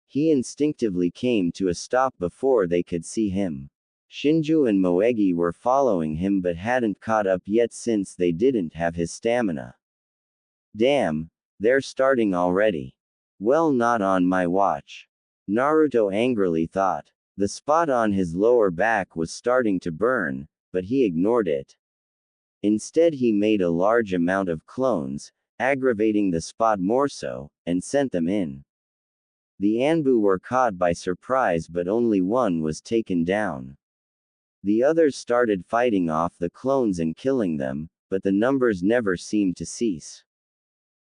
He instinctively came to a stop before they could see him. Shinju and Moegi were following him but hadn't caught up yet since they didn't have his stamina. Damn, they're starting already. Well, not on my watch. Naruto angrily thought. The spot on his lower back was starting to burn, but he ignored it. Instead, he made a large amount of clones, aggravating the spot more so, and sent them in. The Anbu were caught by surprise, but only one was taken down. The others started fighting off the clones and killing them, but the numbers never seemed to cease.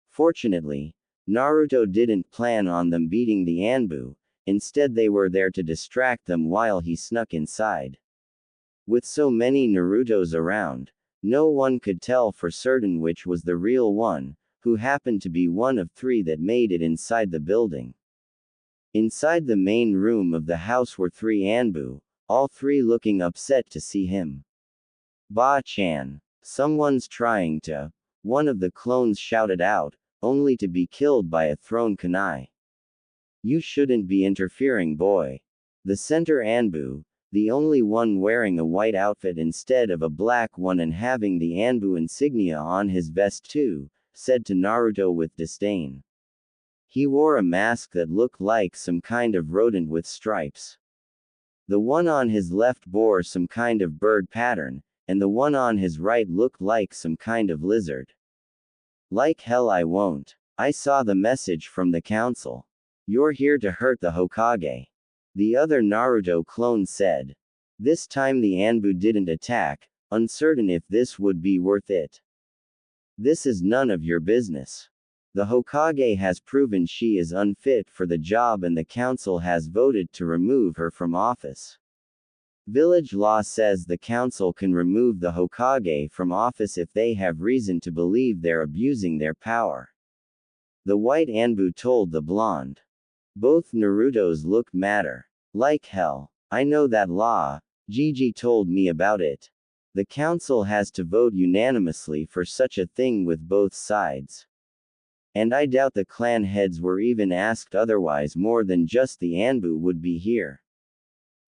Fortunately, Naruto didn't plan on them beating the Anbu, instead they were there to distract them while he snuck inside. With so many Narutos around, no one could tell for certain which was the real one, who happened to be one of three that made it inside the building. Inside the main room of the house were three Anbu, all three looking upset to see him. Ba-chan, someone's trying to, one of the clones shouted out, only to be killed by a thrown kunai. You shouldn't be interfering, boy. The center Anbu, the only one wearing a white outfit instead of a black one and having the Anbu insignia on his vest too, said to Naruto with disdain. He wore a mask that looked like some kind of rodent with stripes. The one on his left bore some kind of bird pattern, and the one on his right looked like some kind of lizard. Like hell I won't. I saw the message from the council. You're here to hurt the Hokage. The other Naruto clone said. This time the Anbu didn't attack, uncertain if this would be worth it. This is none of your business. The Hokage has proven she is unfit for the job and the council has voted to remove her from office. Village law says the council can remove the Hokage from office if they have reason to believe they're abusing their power. The white Anbu told the blonde. Both Narutos looked madder. Like hell. I know that law, Gigi told me about it. The council has to vote unanimously for such a thing with both sides. And I doubt the clan heads were even asked, otherwise more than just the Anbu would be here.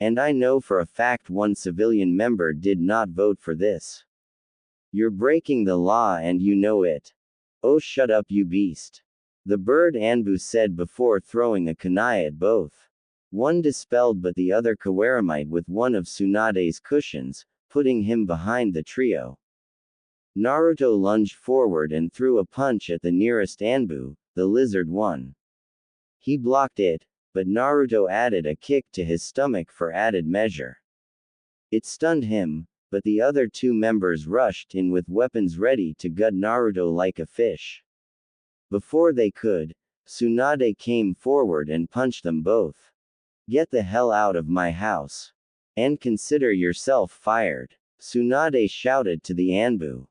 And I know for a fact one civilian member did not vote for this. You're breaking the law and you know it. Oh, shut up, you beast. The bird Anbu said before throwing a kunai at both. One dispelled but the other Kawaramite with one of Tsunade's cushions, putting him behind the trio. Naruto lunged forward and threw a punch at the nearest Anbu, the lizard one. He blocked it, but Naruto added a kick to his stomach for added measure. It stunned him, but the other two members rushed in with weapons ready to gut Naruto like a fish. Before they could, Tsunade came forward and punched them both. Get the hell out of my house. And consider yourself fired. Tsunade shouted to the Anbu.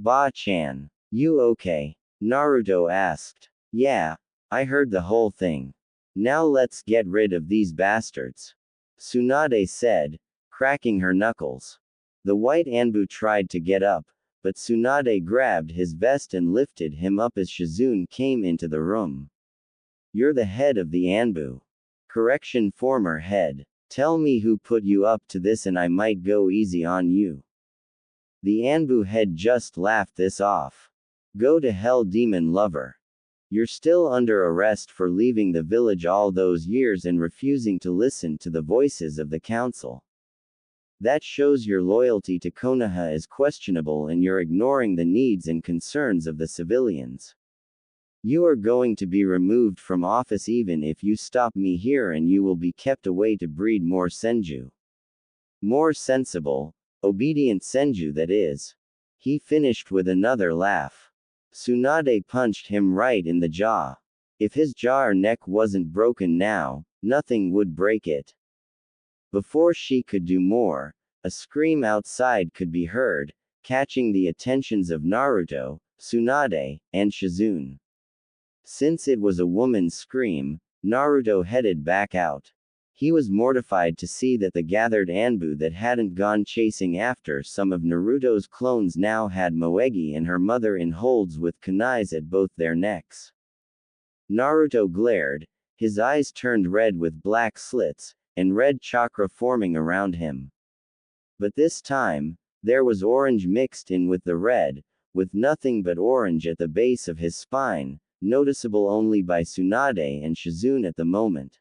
Ba-chan. You okay? Naruto asked. Yeah, I heard the whole thing. Now let's get rid of these bastards. Tsunade said, cracking her knuckles. The white Anbu tried to get up, but Tsunade grabbed his vest and lifted him up as Shizune came into the room. You're the head of the Anbu. Correction, former head. Tell me who put you up to this and I might go easy on you. The Anbu head just laughed this off. Go to hell, demon lover. You're still under arrest for leaving the village all those years and refusing to listen to the voices of the council. That shows your loyalty to Konoha is questionable and you're ignoring the needs and concerns of the civilians. You are going to be removed from office even if you stop me here, and you will be kept away to breed more senju. More sensible, obedient senju, that is. He finished with another laugh. Tsunade punched him right in the jaw. If his jaw or neck wasn't broken now, nothing would break it. Before she could do more, a scream outside could be heard, catching the attentions of Naruto, Tsunade, and Shizune. Since it was a woman's scream, Naruto headed back out. He was mortified to see that the gathered Anbu that hadn't gone chasing after some of Naruto's clones now had Moegi and her mother in holds with kunais at both their necks. Naruto glared, his eyes turned red with black slits, and red chakra forming around him. But this time, there was orange mixed in with the red, with nothing but orange at the base of his spine, noticeable only by Tsunade and Shizune at the moment.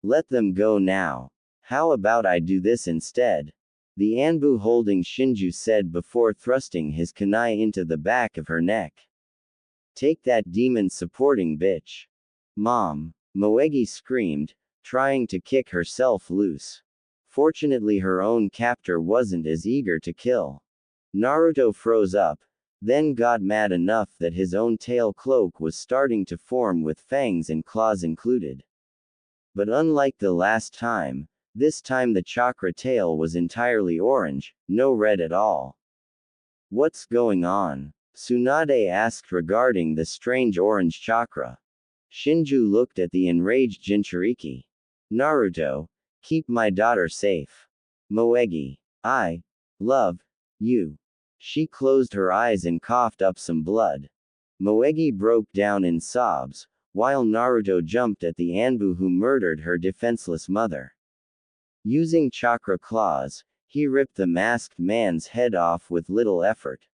Let them go now. How about I do this instead? The Anbu holding Shinju said before thrusting his kunai into the back of her neck. Take that demon supporting bitch. Mom, Moegi screamed, trying to kick herself loose. Fortunately her own captor wasn't as eager to kill. Naruto froze up, then got mad enough that his own tail cloak was starting to form with fangs and claws included. But unlike the last time, this time the chakra tail was entirely orange, no red at all. What's going on? Tsunade asked regarding the strange orange chakra. Shinju looked at the enraged Jinchuriki. Naruto, keep my daughter safe. Moegi, I love you. She closed her eyes and coughed up some blood. Moegi broke down in sobs, while Naruto jumped at the Anbu who murdered her defenseless mother. Using chakra claws, he ripped the masked man's head off with little effort.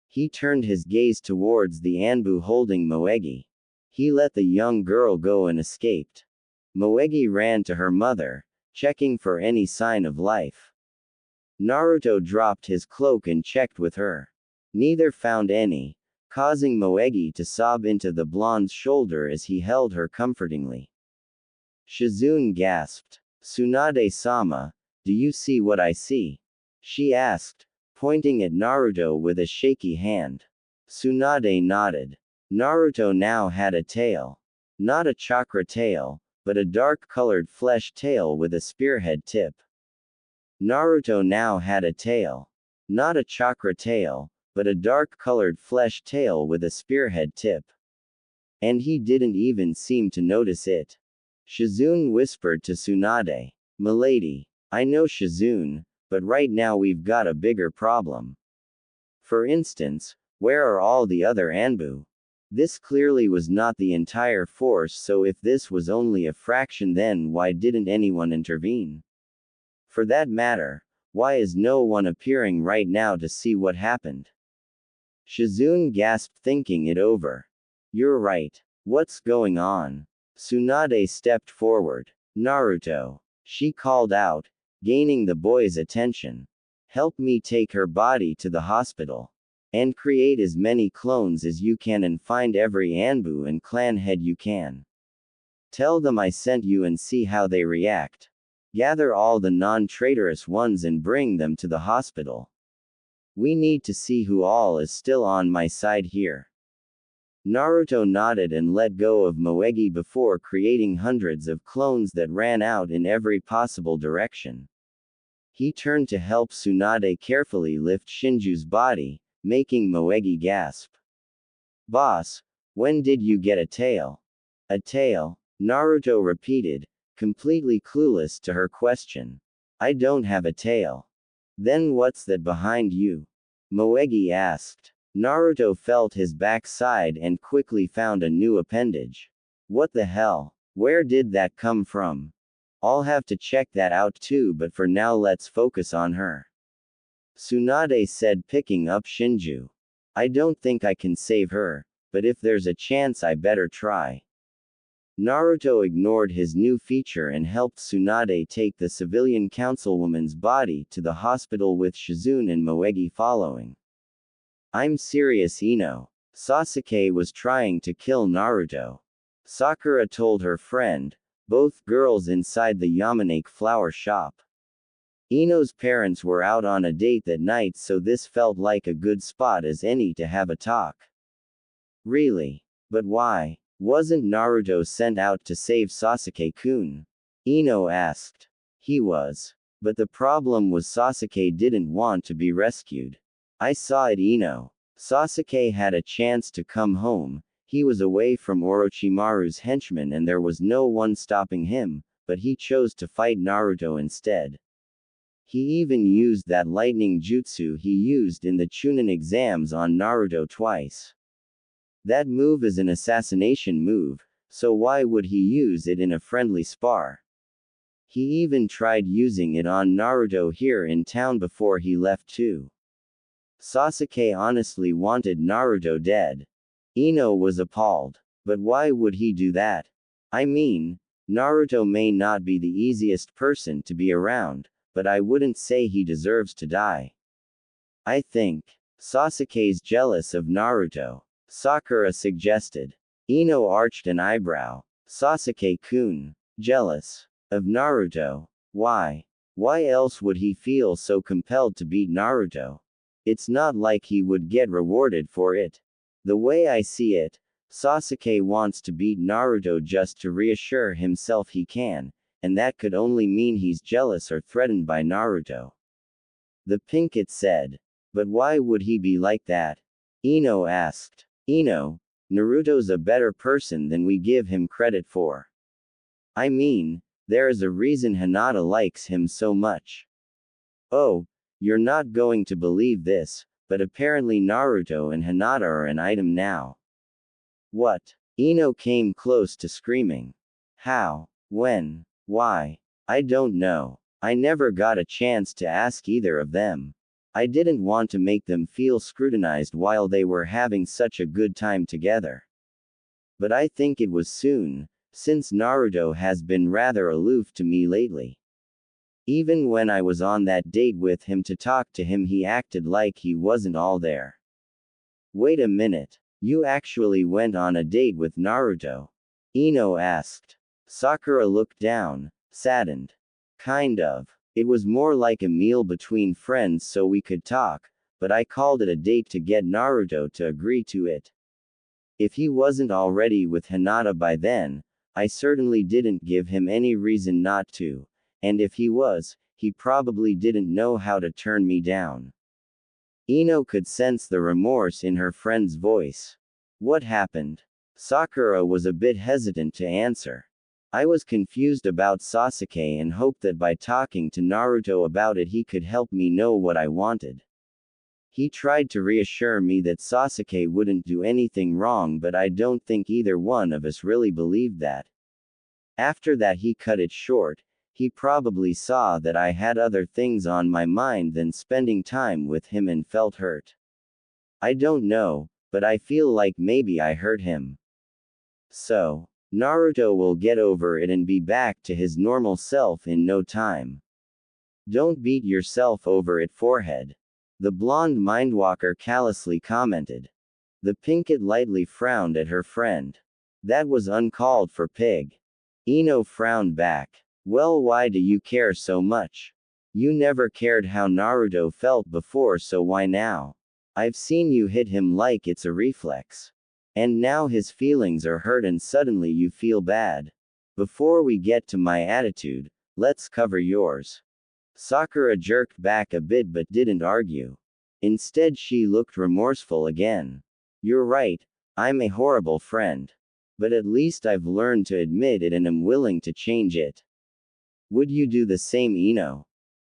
He turned his gaze towards the Anbu holding Moegi. He let the young girl go and escaped. Moegi ran to her mother, checking for any sign of life. Naruto dropped his cloak and checked with her. Neither found any, causing Moegi to sob into the blonde's shoulder as he held her comfortingly. Shizune gasped. Tsunade-sama, do you see what I see? She asked, pointing at Naruto with a shaky hand. Tsunade nodded. Naruto now had a tail. Not a chakra tail, but a dark-colored flesh tail with a spearhead tip. Naruto now had a tail. Not a chakra tail, but a dark-colored flesh tail with a spearhead tip. And he didn't even seem to notice it. Shizune whispered to Tsunade, "Milady, I know Shizune, but right now we've got a bigger problem. For instance, where are all the other Anbu? This clearly was not the entire force, so if this was only a fraction, then why didn't anyone intervene? For that matter, why is no one appearing right now to see what happened?" Shizune gasped, thinking it over. "You're right. What's going on?" Tsunade stepped forward. "Naruto," she called out, gaining the boy's attention. "Help me take her body to the hospital. And create as many clones as you can and find every Anbu and clan head you can. Tell them I sent you and see how they react. Gather all the non-traitorous ones and bring them to the hospital. We need to see who all is still on my side here." Naruto nodded and let go of Moegi before creating hundreds of clones that ran out in every possible direction. He turned to help Tsunade carefully lift Shinju's body, making Moegi gasp. "Boss, when did you get a tail?" "A tail?" Naruto repeated, completely clueless to her question. "I don't have a tail." "Then what's that behind you?" Moegi asked. Naruto felt his backside and quickly found a new appendage. "What the hell? Where did that come from? I'll have to check that out too, but for now let's focus on her," Tsunade said, picking up Shinju. "I don't think I can save her, but if there's a chance I better try." Naruto ignored his new feature and helped Tsunade take the civilian councilwoman's body to the hospital with Shizune and Moegi following. "I'm serious, Ino. Sasuke was trying to kill Naruto," Sakura told her friend, both girls inside the Yamanake flower shop. Ino's parents were out on a date that night, so this felt like a good spot as any to have a talk. "Really? But why? Wasn't Naruto sent out to save Sasuke-kun?" Ino asked. "He was. But the problem was Sasuke didn't want to be rescued. I saw it, Ino. Sasuke had a chance to come home, he was away from Orochimaru's henchmen and there was no one stopping him, but he chose to fight Naruto instead. He even used that lightning jutsu he used in the Chunin exams on Naruto twice. That move is an assassination move, so why would he use it in a friendly spar? He even tried using it on Naruto here in town before he left too. Sasuke honestly wanted Naruto dead." Ino was appalled. "But why would he do that? I mean, Naruto may not be the easiest person to be around, but I wouldn't say he deserves to die. I think Sasuke's jealous of Naruto," Sakura suggested. Ino arched an eyebrow. "Sasuke-kun, jealous of Naruto? Why? Why else would he feel so compelled to beat Naruto? It's not like he would get rewarded for it. The way I see it, Sasuke wants to beat Naruto just to reassure himself he can, and that could only mean he's jealous or threatened by Naruto." The Pinkett said. "But why would he be like that?" Ino asked. "Ino, Naruto's a better person than we give him credit for. I mean, there is a reason Hinata likes him so much." "Oh, you're not going to believe this, but apparently Naruto and Hinata are an item now." "What?" Ino came close to screaming. "How? When? Why? I don't know. I never got a chance to ask either of them. I didn't want to make them feel scrutinized while they were having such a good time together. But I think it was soon, since Naruto has been rather aloof to me lately. Even when I was on that date with him to talk to him, he acted like he wasn't all there." "Wait a minute. You actually went on a date with Naruto?" Ino asked. Sakura looked down, saddened. "Kind of. It was more like a meal between friends so we could talk, but I called it a date to get Naruto to agree to it." If he wasn't already with Hinata by then, I certainly didn't give him any reason not to, and if he was, he probably didn't know how to turn me down. Ino could sense the remorse in her friend's voice. What happened? Sakura was a bit hesitant to answer. I was confused about Sasuke and hoped that by talking to Naruto about it he could help me know what I wanted. He tried to reassure me that Sasuke wouldn't do anything wrong, but I don't think either one of us really believed that. After that he cut it short. He probably saw that I had other things on my mind than spending time with him and felt hurt. I don't know, but I feel like maybe I hurt him. So, Naruto will get over it and be back to his normal self in no time. Don't beat yourself over it, forehead. The blonde mindwalker callously commented. The pinkett lightly frowned at her friend. That was uncalled for, pig. Ino frowned back. Well, why do you care so much? You never cared how Naruto felt before, so why now? I've seen you hit him like it's a reflex. And now his feelings are hurt and suddenly you feel bad. Before we get to my attitude, let's cover yours. Sakura jerked back a bit but didn't argue. Instead she looked remorseful again. You're right, I'm a horrible friend. But at least I've learned to admit it and am willing to change it. Would you do the same, Ino?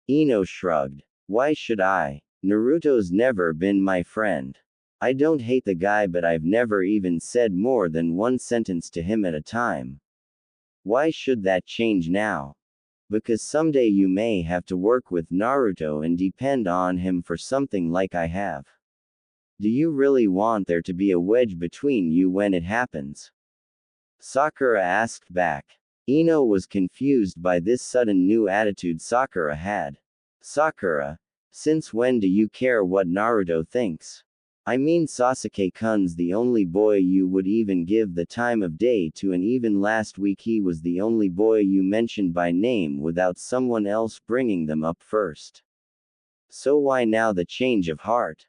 Ino shrugged. Why should I? Naruto's never been my friend. I don't hate the guy, but I've never even said more than one sentence to him at a time. Why should that change now? Because someday you may have to work with Naruto and depend on him for something like I have. Do you really want there to be a wedge between you when it happens? Sakura asked back. Ino was confused by this sudden new attitude Sakura had. Sakura, since when do you care what Naruto thinks? I mean, Sasuke-kun's the only boy you would even give the time of day to, and even last week he was the only boy you mentioned by name without someone else bringing them up first. So why now the change of heart?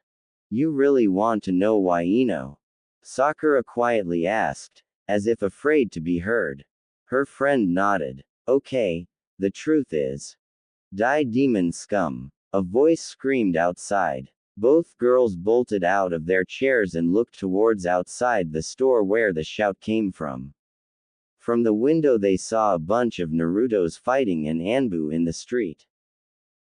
You really want to know why, Ino? Sakura quietly asked, as if afraid to be heard. Her friend nodded. Okay, the truth is. Die, demon scum! A voice screamed outside. Both girls bolted out of their chairs and looked towards outside the store where the shout came from. From the window they saw a bunch of Narutos fighting an Anbu in the street.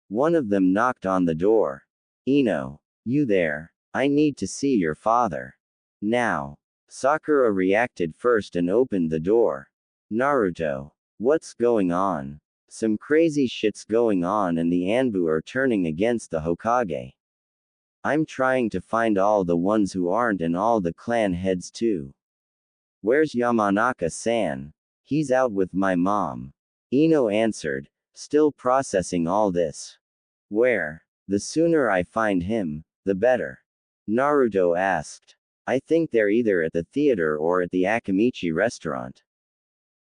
One of them knocked on the door. Ino, you there? I need to see your father. Now. Sakura reacted first and opened the door. Naruto. What's going on? Some crazy shit's going on and the Anbu are turning against the Hokage. I'm trying to find all the ones who aren't and all the clan heads too. Where's Yamanaka-san? He's out with my mom. Ino answered, still processing all this. Where? The sooner I find him, the better. Naruto asked. I think they're either at the theater or at the Akamichi restaurant.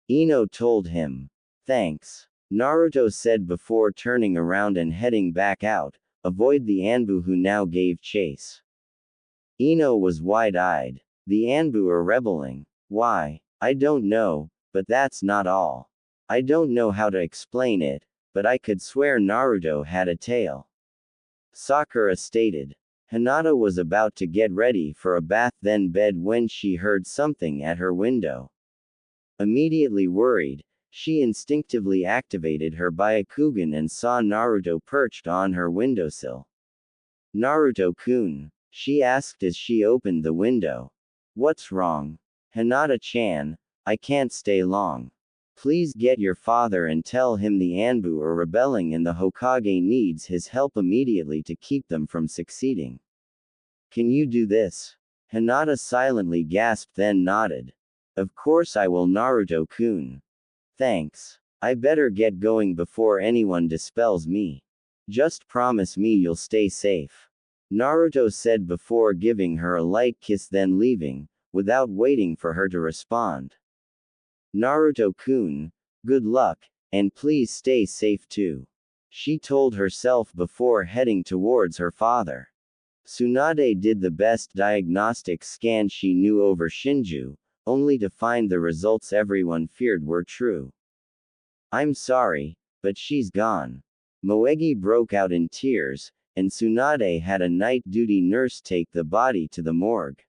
Ino told him. Thanks. Naruto said before turning around and heading back out. Avoid the Anbu who now gave chase. Ino was wide-eyed. The Anbu are rebelling. Why? I don't know, but that's not all. I don't know how to explain it, but I could swear Naruto had a tail. Sakura stated. Hinata was about to get ready for a bath then bed when she heard something at her window. Immediately worried, she instinctively activated her Byakugan and saw Naruto perched on her windowsill. Naruto-kun, she asked as she opened the window. What's wrong? Hinata-chan, I can't stay long. Please get your father and tell him the Anbu are rebelling and the Hokage needs his help immediately to keep them from succeeding. Can you do this? Hinata silently gasped then nodded. Of course I will, Naruto-kun. Thanks. I better get going before anyone dispels me. Just promise me you'll stay safe. Naruto said before giving her a light kiss then leaving, without waiting for her to respond. Naruto-kun, good luck, and please stay safe too. She told herself before heading towards her father. Tsunade did the best diagnostic scan she knew over Shinju, only to find the results everyone feared were true. I'm sorry, but she's gone. Moegi broke out in tears, and Tsunade had a night duty nurse take the body to the morgue.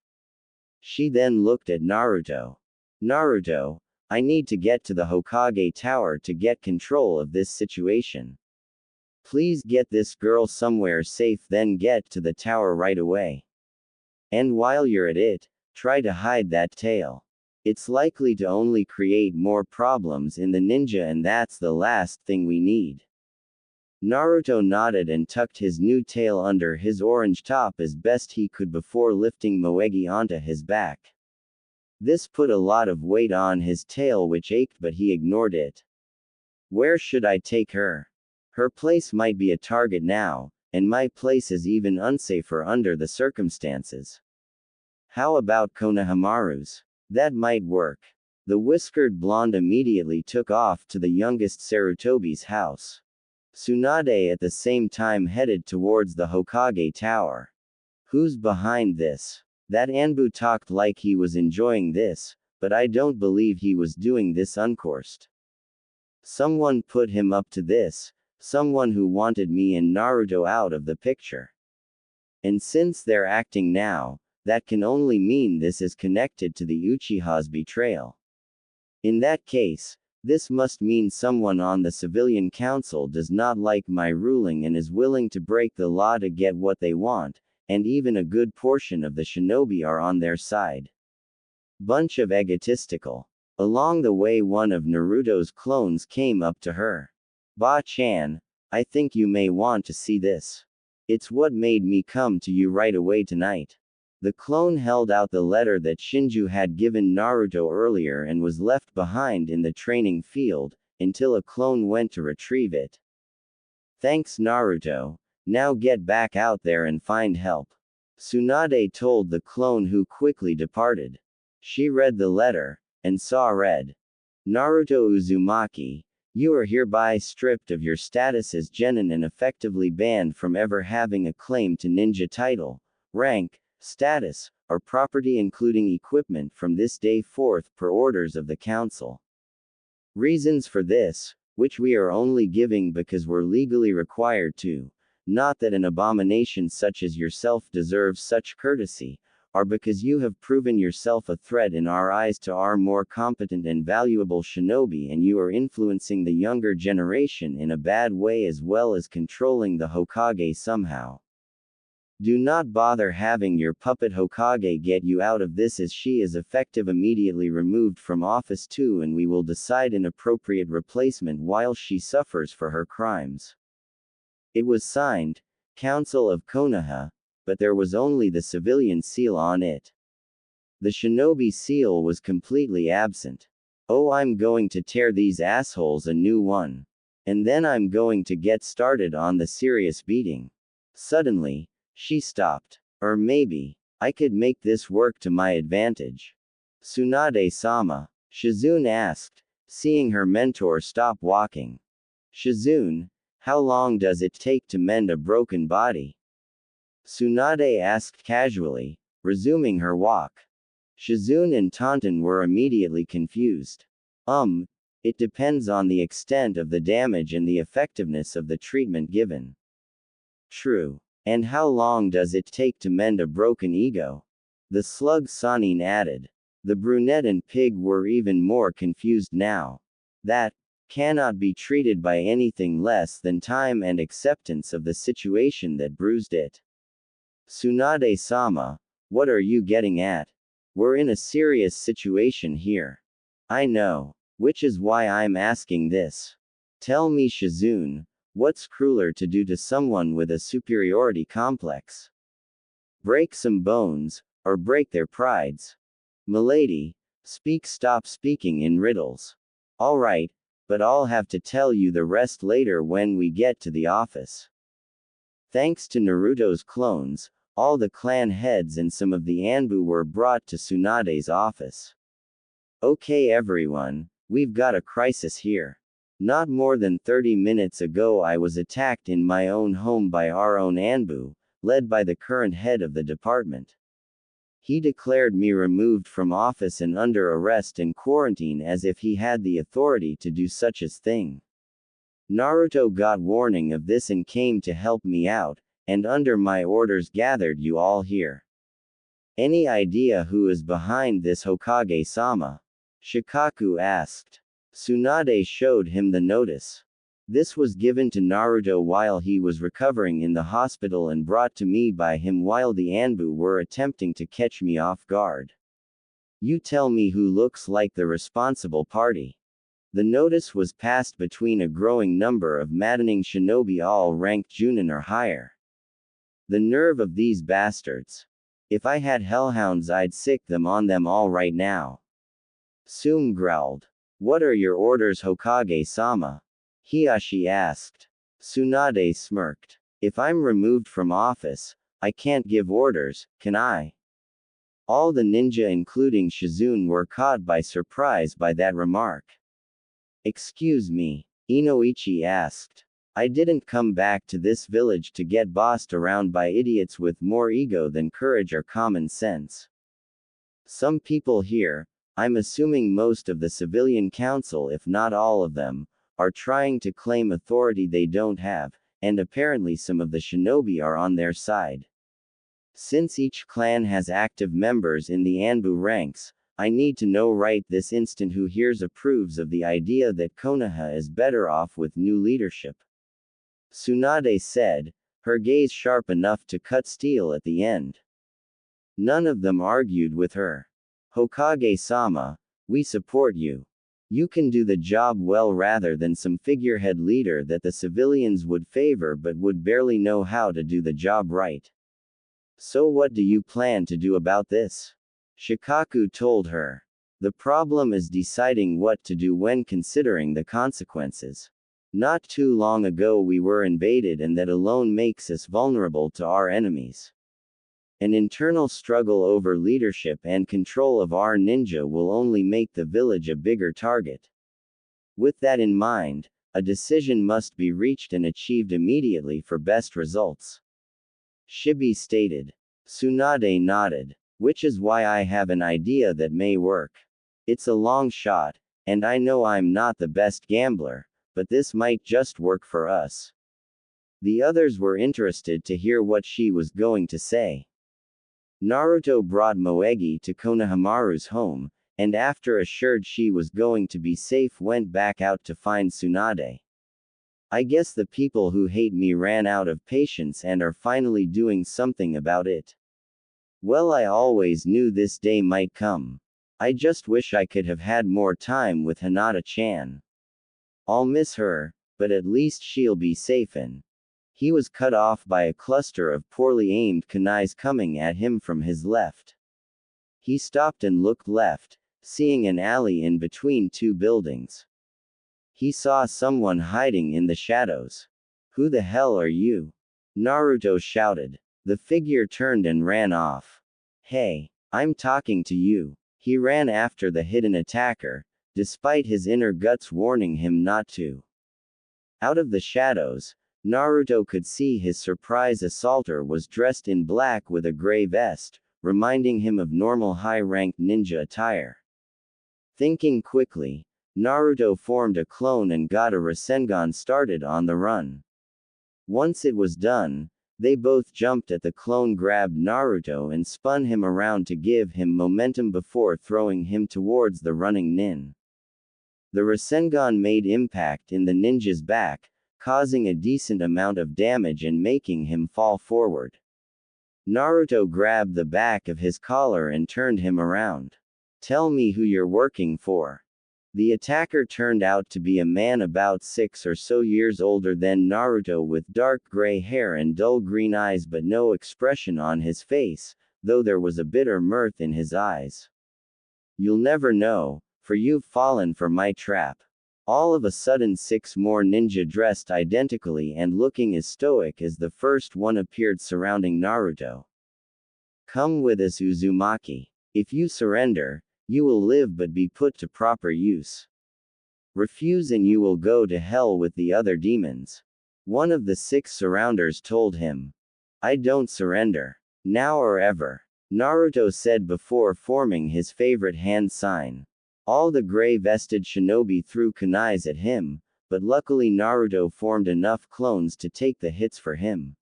She then looked at Naruto. Naruto, I need to get to the Hokage Tower to get control of this situation. Please get this girl somewhere safe, then get to the tower right away. And while you're at it, try to hide that tail. It's likely to only create more problems in the ninja, and that's the last thing we need. Naruto nodded and tucked his new tail under his orange top as best he could before lifting Moegi onto his back. This put a lot of weight on his tail, which ached, but he ignored it. Where should I take her? Her place might be a target now, and my place is even unsafer under the circumstances. How about Konohamaru's? That might work. The whiskered blonde immediately took off to the youngest Sarutobi's house. Tsunade at the same time headed towards the Hokage Tower. Who's behind this? That Anbu talked like he was enjoying this, but I don't believe he was doing this uncourse. Someone put him up to this, someone who wanted me and Naruto out of the picture. And since they're acting now, that can only mean this is connected to the Uchiha's betrayal. In that case, this must mean someone on the civilian council does not like my ruling and is willing to break the law to get what they want, and even a good portion of the shinobi are on their side. Bunch of egotistical. Along the way, one of Naruto's clones came up to her. Ba-chan, I think you may want to see this. It's what made me come to you right away tonight. The clone held out the letter that Shinju had given Naruto earlier and was left behind in the training field, until a clone went to retrieve it. Thanks, Naruto. Now get back out there and find help. Tsunade told the clone, who quickly departed. She read the letter, and saw read. Naruto Uzumaki, you are hereby stripped of your status as genin and effectively banned from ever having a claim to ninja title, rank, status, or property including equipment from this day forth per orders of the council. Reasons for this, which we are only giving because we're legally required to, not that an abomination such as yourself deserves such courtesy, are because you have proven yourself a threat in our eyes to our more competent and valuable shinobi, and you are influencing the younger generation in a bad way as well as controlling the Hokage somehow. Do not bother having your puppet Hokage get you out of this, as she is effective immediately removed from office too, and we will decide an appropriate replacement while she suffers for her crimes. It was signed, Council of Konoha, but there was only the civilian seal on it. The shinobi seal was completely absent. Oh, I'm going to tear these assholes a new one. And then I'm going to get started on the serious beating. Suddenly, she stopped. Or maybe, I could make this work to my advantage. Tsunade-sama, Shizune asked, seeing her mentor stop walking. Shizune, how long does it take to mend a broken body? Tsunade asked casually, resuming her walk. Shizune and Taunton were immediately confused. It depends on the extent of the damage and the effectiveness of the treatment given. True. And how long does it take to mend a broken ego? The slug Sanin added. The brunette and Pig were even more confused now. That cannot be treated by anything less than time and acceptance of the situation that bruised it. Tsunade-sama, what are you getting at? We're in a serious situation here. I know, which is why I'm asking this. Tell me, Shizune, what's crueler to do to someone with a superiority complex? Break some bones, or break their prides? Milady, stop speaking in riddles. Alright, but I'll have to tell you the rest later when we get to the office. Thanks to Naruto's clones, all the clan heads and some of the Anbu were brought to Tsunade's office. Okay everyone, we've got a crisis here. Not more than 30 minutes ago I was attacked in my own home by our own Anbu, led by the current head of the department. He declared me removed from office and under arrest and quarantine as if he had the authority to do such a thing. Naruto got warning of this and came to help me out, and under my orders gathered you all here. Any idea who is behind this, Hokage-sama? Shikaku asked. Tsunade showed him the notice. This was given to Naruto while he was recovering in the hospital and brought to me by him while the Anbu were attempting to catch me off guard. You tell me who looks like the responsible party. The notice was passed between a growing number of maddening shinobi all ranked Junin or higher. The nerve of these bastards. If I had hellhounds I'd sick them on them all right now. Sum growled. What are your orders, Hokage-sama? Hiashi asked. Tsunade smirked. If I'm removed from office, I can't give orders, can I? All the ninja including Shizune were caught by surprise by that remark. Excuse me, Inoichi asked. I didn't come back to this village to get bossed around by idiots with more ego than courage or common sense. Some people here, I'm assuming most of the civilian council if not all of them, are trying to claim authority they don't have, and apparently some of the shinobi are on their side. Since each clan has active members in the Anbu ranks, I need to know right this instant who here approves of the idea that Konoha is better off with new leadership. Tsunade said, her gaze sharp enough to cut steel at the end. None of them argued with her. Hokage-sama, we support you. You can do the job well rather than some figurehead leader that the civilians would favor but would barely know how to do the job right. So what do you plan to do about this? Shikaku told her. The problem is deciding what to do when considering the consequences. Not too long ago we were invaded and that alone makes us vulnerable to our enemies. An internal struggle over leadership and control of our ninja will only make the village a bigger target. With that in mind, a decision must be reached and achieved immediately for best results. Shibi stated. Tsunade nodded. Which is why I have an idea that may work. It's a long shot, and I know I'm not the best gambler, but this might just work for us. The others were interested to hear what she was going to say. Naruto brought Moegi to Konohamaru's home, and after assured she was going to be safe went back out to find Tsunade. I guess the people who hate me ran out of patience and are finally doing something about it. Well, I always knew this day might come. I just wish I could have had more time with Hinata-chan. I'll miss her, but at least she'll be safe and. He was cut off by a cluster of poorly aimed kunais coming at him from his left. He stopped and looked left, seeing an alley in between two buildings. He saw someone hiding in the shadows. Who the hell are you? Naruto shouted. The figure turned and ran off. Hey, I'm talking to you. He ran after the hidden attacker, despite his inner guts warning him not to. Out of the shadows, Naruto could see his surprise assaulter was dressed in black with a gray vest, reminding him of normal high-ranked ninja attire. Thinking quickly, Naruto formed a clone and got a Rasengan started on the run. Once it was done, they both jumped at the clone, grabbed Naruto and spun him around to give him momentum before throwing him towards the running nin. The Rasengan made impact in the ninja's back, causing a decent amount of damage and making him fall forward. Naruto grabbed the back of his collar and turned him around. Tell me who you're working for. The attacker turned out to be a man about 6 or so years older than Naruto with dark gray hair and dull green eyes but no expression on his face, though there was a bitter mirth in his eyes. You'll never know, for you've fallen for my trap. All of a sudden 6 more ninja dressed identically and looking as stoic as the first one appeared surrounding Naruto. Come with us, Uzumaki. If you surrender, you will live but be put to proper use. Refuse and you will go to hell with the other demons. One of the 6 surrounders told him. I don't surrender. Now or ever. Naruto said before forming his favorite hand sign. All the gray-vested shinobi threw kunais at him, but luckily Naruto formed enough clones to take the hits for him.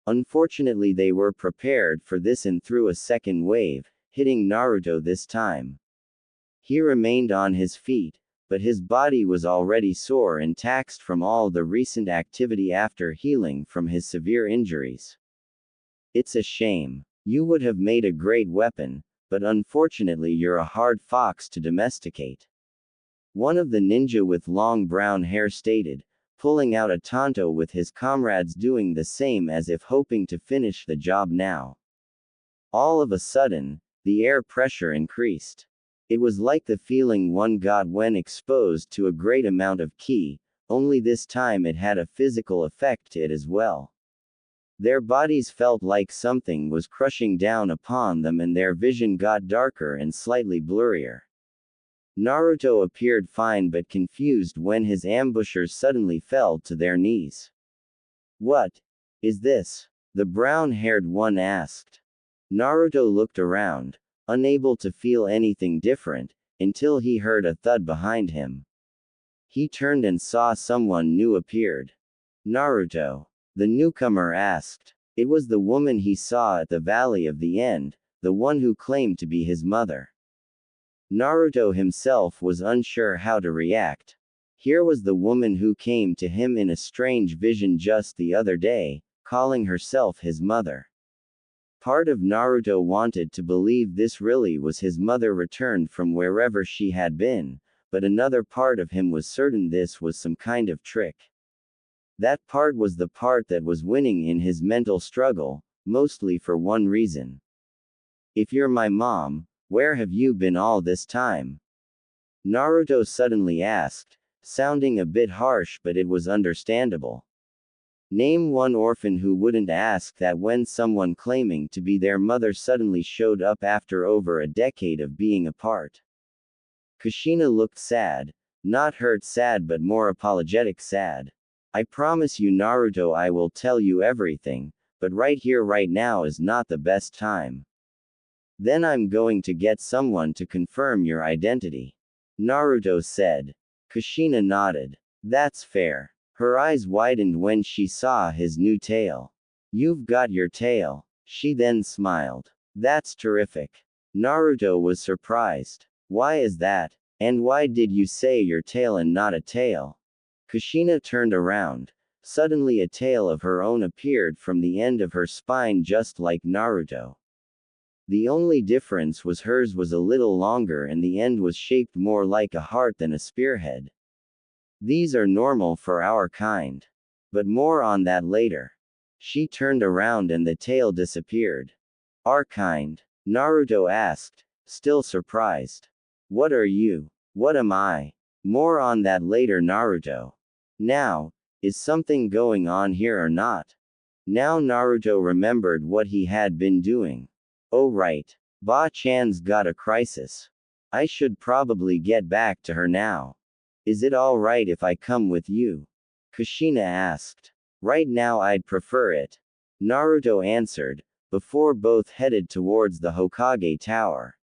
Unfortunately they were prepared for this and threw a second wave, hitting Naruto this time. He remained on his feet, but his body was already sore and taxed from all the recent activity after healing from his severe injuries. It's a shame. You would have made a great weapon, but unfortunately you're a hard fox to domesticate. One of the ninja with long brown hair stated, pulling out a tanto with his comrades doing the same as if hoping to finish the job now. All of a sudden, the air pressure increased. It was like the feeling one got when exposed to a great amount of ki, only this time it had a physical effect to it as well. Their bodies felt like something was crushing down upon them and their vision got darker and slightly blurrier. Naruto appeared fine but confused when his ambushers suddenly fell to their knees. What is this? The brown-haired one asked. Naruto looked around, unable to feel anything different, until he heard a thud behind him. He turned and saw someone new appeared. Naruto. The newcomer asked. It was the woman he saw at the Valley of the End, the one who claimed to be his mother. Naruto himself was unsure how to react. Here was the woman who came to him in a strange vision just the other day, calling herself his mother. Part of Naruto wanted to believe this really was his mother returned from wherever she had been, but another part of him was certain this was some kind of trick. That part was the part that was winning in his mental struggle, mostly for one reason. If you're my mom, where have you been all this time? Naruto suddenly asked, sounding a bit harsh but it was understandable. Name one orphan who wouldn't ask that when someone claiming to be their mother suddenly showed up after over a decade of being apart. Kushina looked sad, not hurt sad but more apologetic sad. I promise you Naruto I will tell you everything, but right here right now is not the best time. Then I'm going to get someone to confirm your identity. Naruto said. Kushina nodded. That's fair. Her eyes widened when she saw his new tail. You've got your tail. She then smiled. That's terrific. Naruto was surprised. Why is that? And why did you say your tail and not a tail? Kushina turned around. Suddenly a tail of her own appeared from the end of her spine just like Naruto. The only difference was hers was a little longer and the end was shaped more like a heart than a spearhead. These are normal for our kind. But more on that later. She turned around and the tail disappeared. Our kind? Naruto asked, still surprised. What are you? What am I? More on that later Naruto. Now, is something going on here or not? Now Naruto remembered what he had been doing. Oh right. Ba-chan's got a crisis. I should probably get back to her now. Is it alright if I come with you? Kushina asked. Right now I'd prefer it. Naruto answered, before both headed towards the Hokage Tower.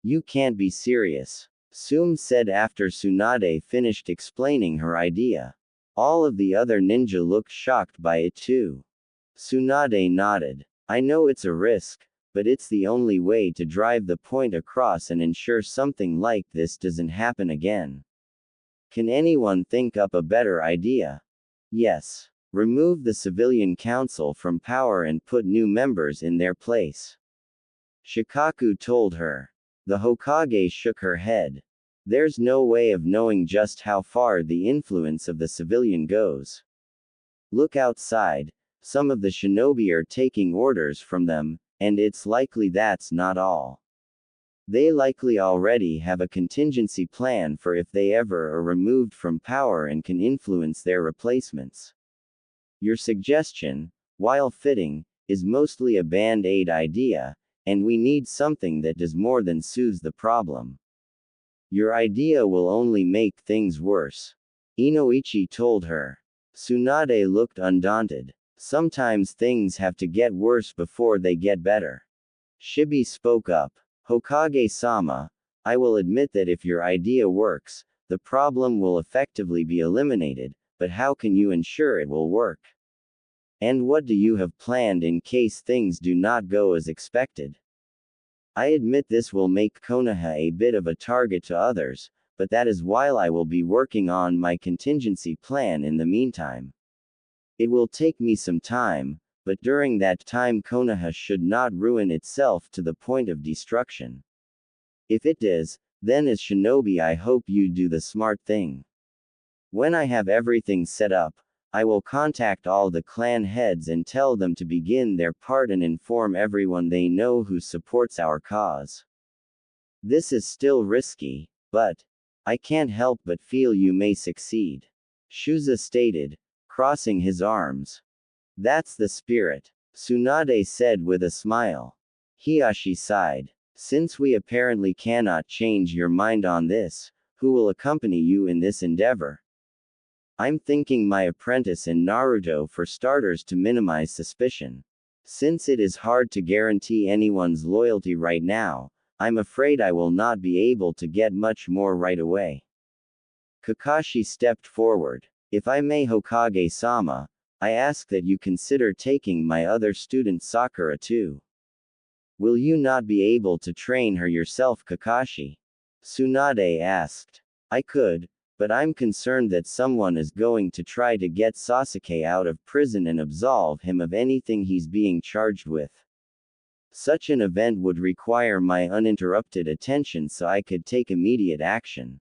You can't be serious. Sume said after Tsunade finished explaining her idea. All of the other ninja looked shocked by it too. Tsunade nodded. I know it's a risk, but it's the only way to drive the point across and ensure something like this doesn't happen again. Can anyone think up a better idea? Yes. Remove the civilian council from power and put new members in their place. Shikaku told her. The Hokage shook her head. There's no way of knowing just how far the influence of the civilian goes. Look outside, some of the shinobi are taking orders from them, and it's likely that's not all. They likely already have a contingency plan for if they ever are removed from power and can influence their replacements. Your suggestion, while fitting, is mostly a band-aid idea, and we need something that does more than soothes the problem. Your idea will only make things worse. Inoichi told her. Tsunade looked undaunted. Sometimes things have to get worse before they get better. Shibi spoke up. Hokage-sama, I will admit that if your idea works, the problem will effectively be eliminated, but how can you ensure it will work? And what do you have planned in case things do not go as expected? I admit this will make Konoha a bit of a target to others, but that is while I will be working on my contingency plan in the meantime. It will take me some time, but during that time Konoha should not ruin itself to the point of destruction. If it does, then as shinobi I hope you do the smart thing. When I have everything set up, I will contact all the clan heads and tell them to begin their part and inform everyone they know who supports our cause. This is still risky, but I can't help but feel you may succeed. Shuza stated, crossing his arms. That's the spirit, Tsunade said with a smile. Hiyashi sighed. Since we apparently cannot change your mind on this, who will accompany you in this endeavor? I'm thinking my apprentice and Naruto for starters to minimize suspicion. Since it is hard to guarantee anyone's loyalty right now, I'm afraid I will not be able to get much more right away. Kakashi stepped forward. If I may, Hokage-sama, I ask that you consider taking my other student Sakura too. Will you not be able to train her yourself, Kakashi? Tsunade asked. I could, but I'm concerned that someone is going to try to get Sasuke out of prison and absolve him of anything he's being charged with. Such an event would require my uninterrupted attention so I could take immediate action.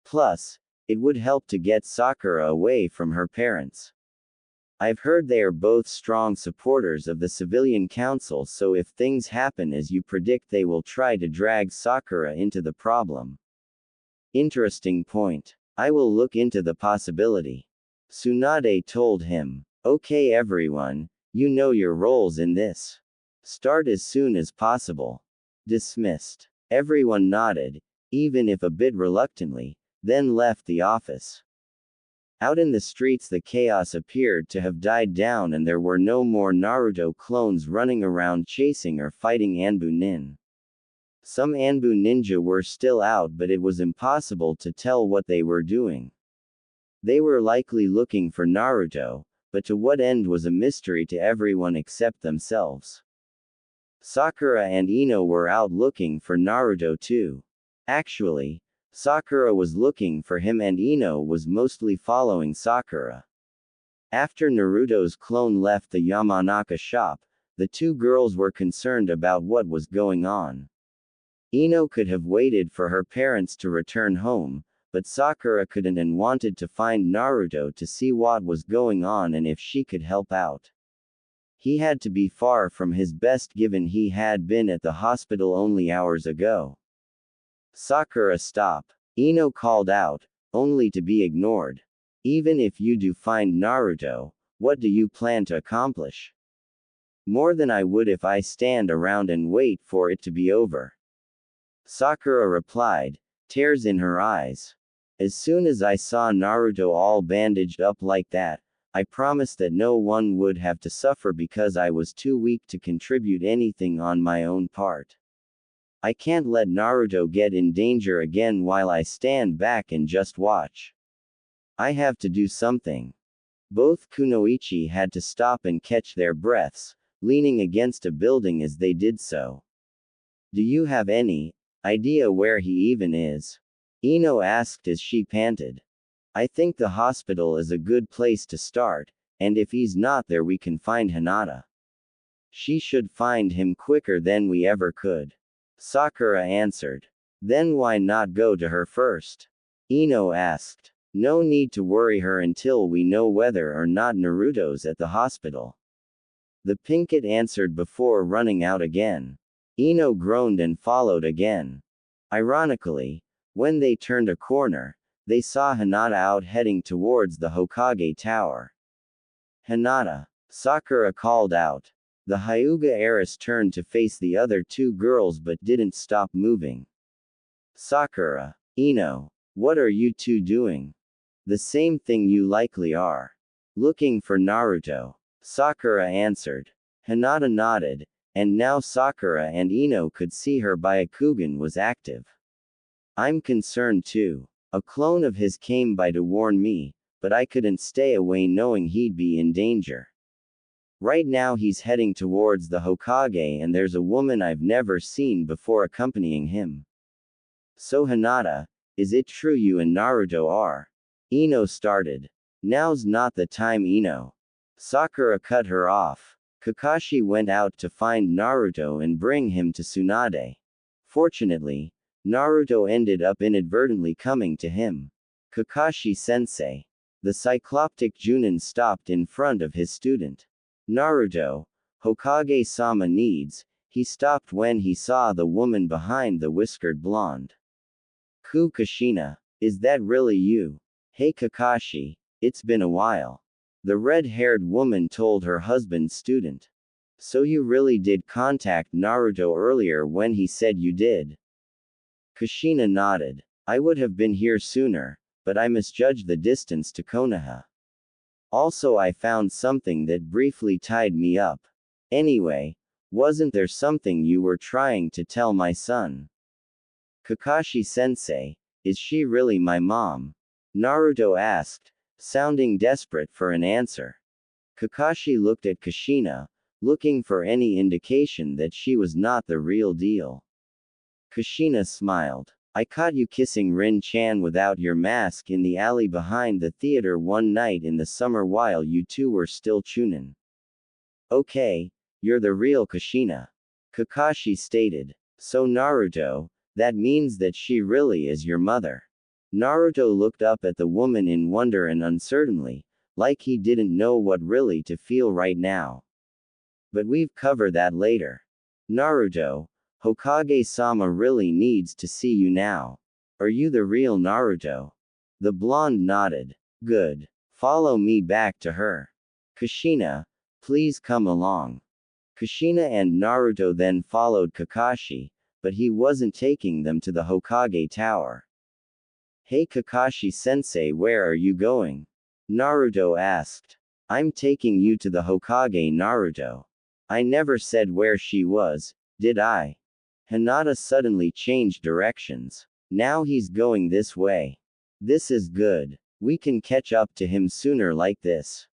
Plus, it would help to get Sakura away from her parents. I've heard they are both strong supporters of the civilian council, so if things happen as you predict, they will try to drag Sakura into the problem. Interesting point. I will look into the possibility. Tsunade told him. Okay everyone, you know your roles in this. Start as soon as possible. Dismissed. Everyone nodded, even if a bit reluctantly, then left the office. Out in the streets the chaos appeared to have died down and there were no more Naruto clones running around chasing or fighting Anbu Nin. Some Anbu ninja were still out, but it was impossible to tell what they were doing. They were likely looking for Naruto, but to what end was a mystery to everyone except themselves. Sakura and Ino were out looking for Naruto too. Actually, Sakura was looking for him and Ino was mostly following Sakura. After Naruto's clone left the Yamanaka shop, the two girls were concerned about what was going on. Ino could have waited for her parents to return home, but Sakura couldn't and wanted to find Naruto to see what was going on and if she could help out. He had to be far from his best given he had been at the hospital only hours ago. Sakura, stop. Ino called out, only to be ignored. Even if you do find Naruto, what do you plan to accomplish? More than I would if I stand around and wait for it to be over. Sakura replied, tears in her eyes. As soon as I saw Naruto all bandaged up like that, I promised that no one would have to suffer because I was too weak to contribute anything on my own part. I can't let Naruto get in danger again while I stand back and just watch. I have to do something. Both Kunoichi had to stop and catch their breaths, leaning against a building as they did so. Do you have any idea where he even is? Ino asked as she panted. I think the hospital is a good place to start, and if he's not there we can find Hinata. She should find him quicker than we ever could. Sakura answered. Then why not go to her first? Ino asked. No need to worry her until we know whether or not Naruto's at the hospital. The Pinkett answered before running out again. Ino groaned and followed again. Ironically, when they turned a corner, they saw Hinata out heading towards the Hokage Tower. Hinata, Sakura called out. The Hyuga heiress turned to face the other two girls but didn't stop moving. Sakura, Ino, what are you two doing? The same thing you likely are. Looking for Naruto. Sakura answered. Hinata nodded, and now Sakura and Ino could see her Byakugan was active. I'm concerned too. A clone of his came by to warn me, but I couldn't stay away knowing he'd be in danger. Right now he's heading towards the Hokage and there's a woman I've never seen before accompanying him. So Hinata, is it true you and Naruto are? Ino started. Now's not the time, Ino. Sakura cut her off. Kakashi went out to find Naruto and bring him to Tsunade. Fortunately, Naruto ended up inadvertently coming to him. Kakashi-sensei. The cycloptic Junin stopped in front of his student. Naruto, Hokage-sama needs, he stopped when he saw the woman behind the whiskered blonde. Kushina, is that really you? Hey Kakashi, it's been a while. The red-haired woman told her husband's student. So you really did contact Naruto earlier when he said you did? Kushina nodded. I would have been here sooner, but I misjudged the distance to Konoha. Also I found something that briefly tied me up. Anyway, wasn't there something you were trying to tell my son? Kakashi-sensei, is she really my mom? Naruto asked, sounding desperate for an answer. Kakashi looked at Kushina, looking for any indication that she was not the real deal. Kushina smiled. I caught you kissing Rin-chan without your mask in the alley behind the theater one night in the summer while you two were still chunin. Okay, you're the real Kushina. Kakashi stated. So Naruto, that means that she really is your mother. Naruto looked up at the woman in wonder and uncertainly, like he didn't know what really to feel right now. But we've covered that later. Naruto, Hokage-sama really needs to see you now. Are you the real Naruto? The blonde nodded. Good. Follow me back to her. Kushina, please come along. Kushina and Naruto then followed Kakashi, but he wasn't taking them to the Hokage Tower. Hey Kakashi-sensei, where are you going? Naruto asked. I'm taking you to the Hokage, Naruto. I never said where she was, did I? Hinata suddenly changed directions. Now he's going this way. This is good. We can catch up to him sooner like this.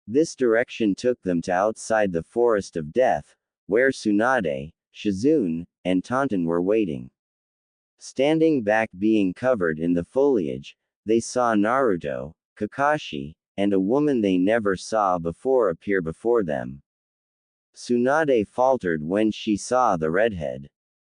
This direction took them to outside the Forest of Death, where Tsunade, Shizune, and Taunton were waiting. Standing back being covered in the foliage, they saw Naruto, Kakashi, and a woman they never saw before appear before them. Tsunade faltered when she saw the redhead.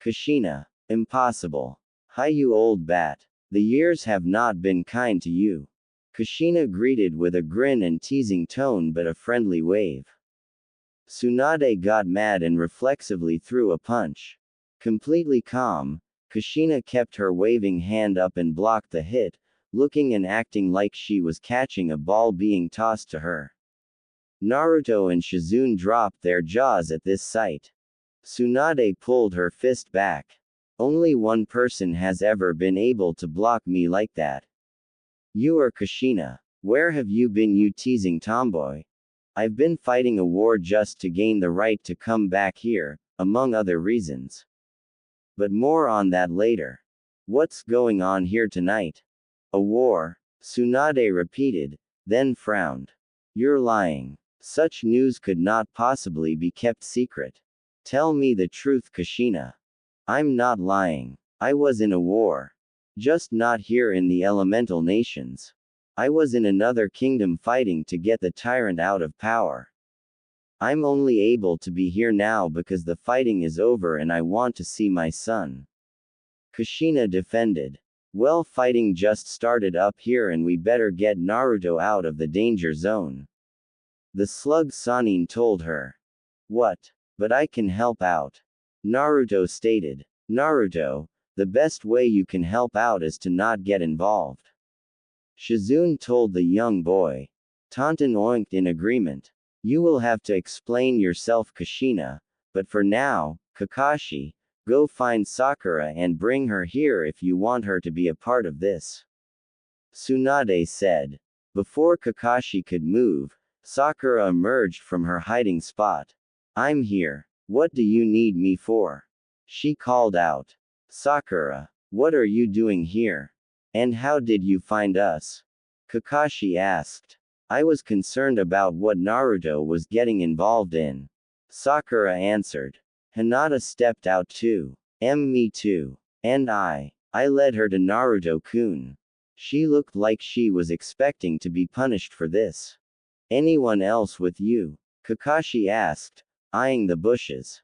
Kushina, impossible. Hi you old bat. The years have not been kind to you. Kushina greeted with a grin and teasing tone but a friendly wave. Tsunade got mad and reflexively threw a punch. Completely calm, Kushina kept her waving hand up and blocked the hit, looking and acting like she was catching a ball being tossed to her. Naruto and Shizune dropped their jaws at this sight. Tsunade pulled her fist back. Only one person has ever been able to block me like that. You are Kushina. Where have you been, you teasing tomboy? I've been fighting a war just to gain the right to come back here, among other reasons. But more on that later. What's going on here tonight? A war? Tsunade repeated, then frowned. You're lying. Such news could not possibly be kept secret. Tell me the truth, Kushina. I'm not lying. I was in a war. Just not here in the elemental nations. I was in another kingdom fighting to get the tyrant out of power. I'm only able to be here now because the fighting is over and I want to see my son. Kushina defended. Well, fighting just started up here and we better get Naruto out of the danger zone. The slug Sanin told her. What? But I can help out. Naruto stated. Naruto, the best way you can help out is to not get involved. Shizune told the young boy. Taunton oinked in agreement. You will have to explain yourself, Kushina, but for now, Kakashi, go find Sakura and bring her here if you want her to be a part of this. Tsunade said. Before Kakashi could move, Sakura emerged from her hiding spot. I'm here. What do you need me for? She called out. Sakura, what are you doing here? And how did you find us? Kakashi asked. I was concerned about what Naruto was getting involved in. Sakura answered. Hinata stepped out too. Me too. And I led her to Naruto-kun. She looked like she was expecting to be punished for this. Anyone else with you? Kakashi asked, eyeing the bushes.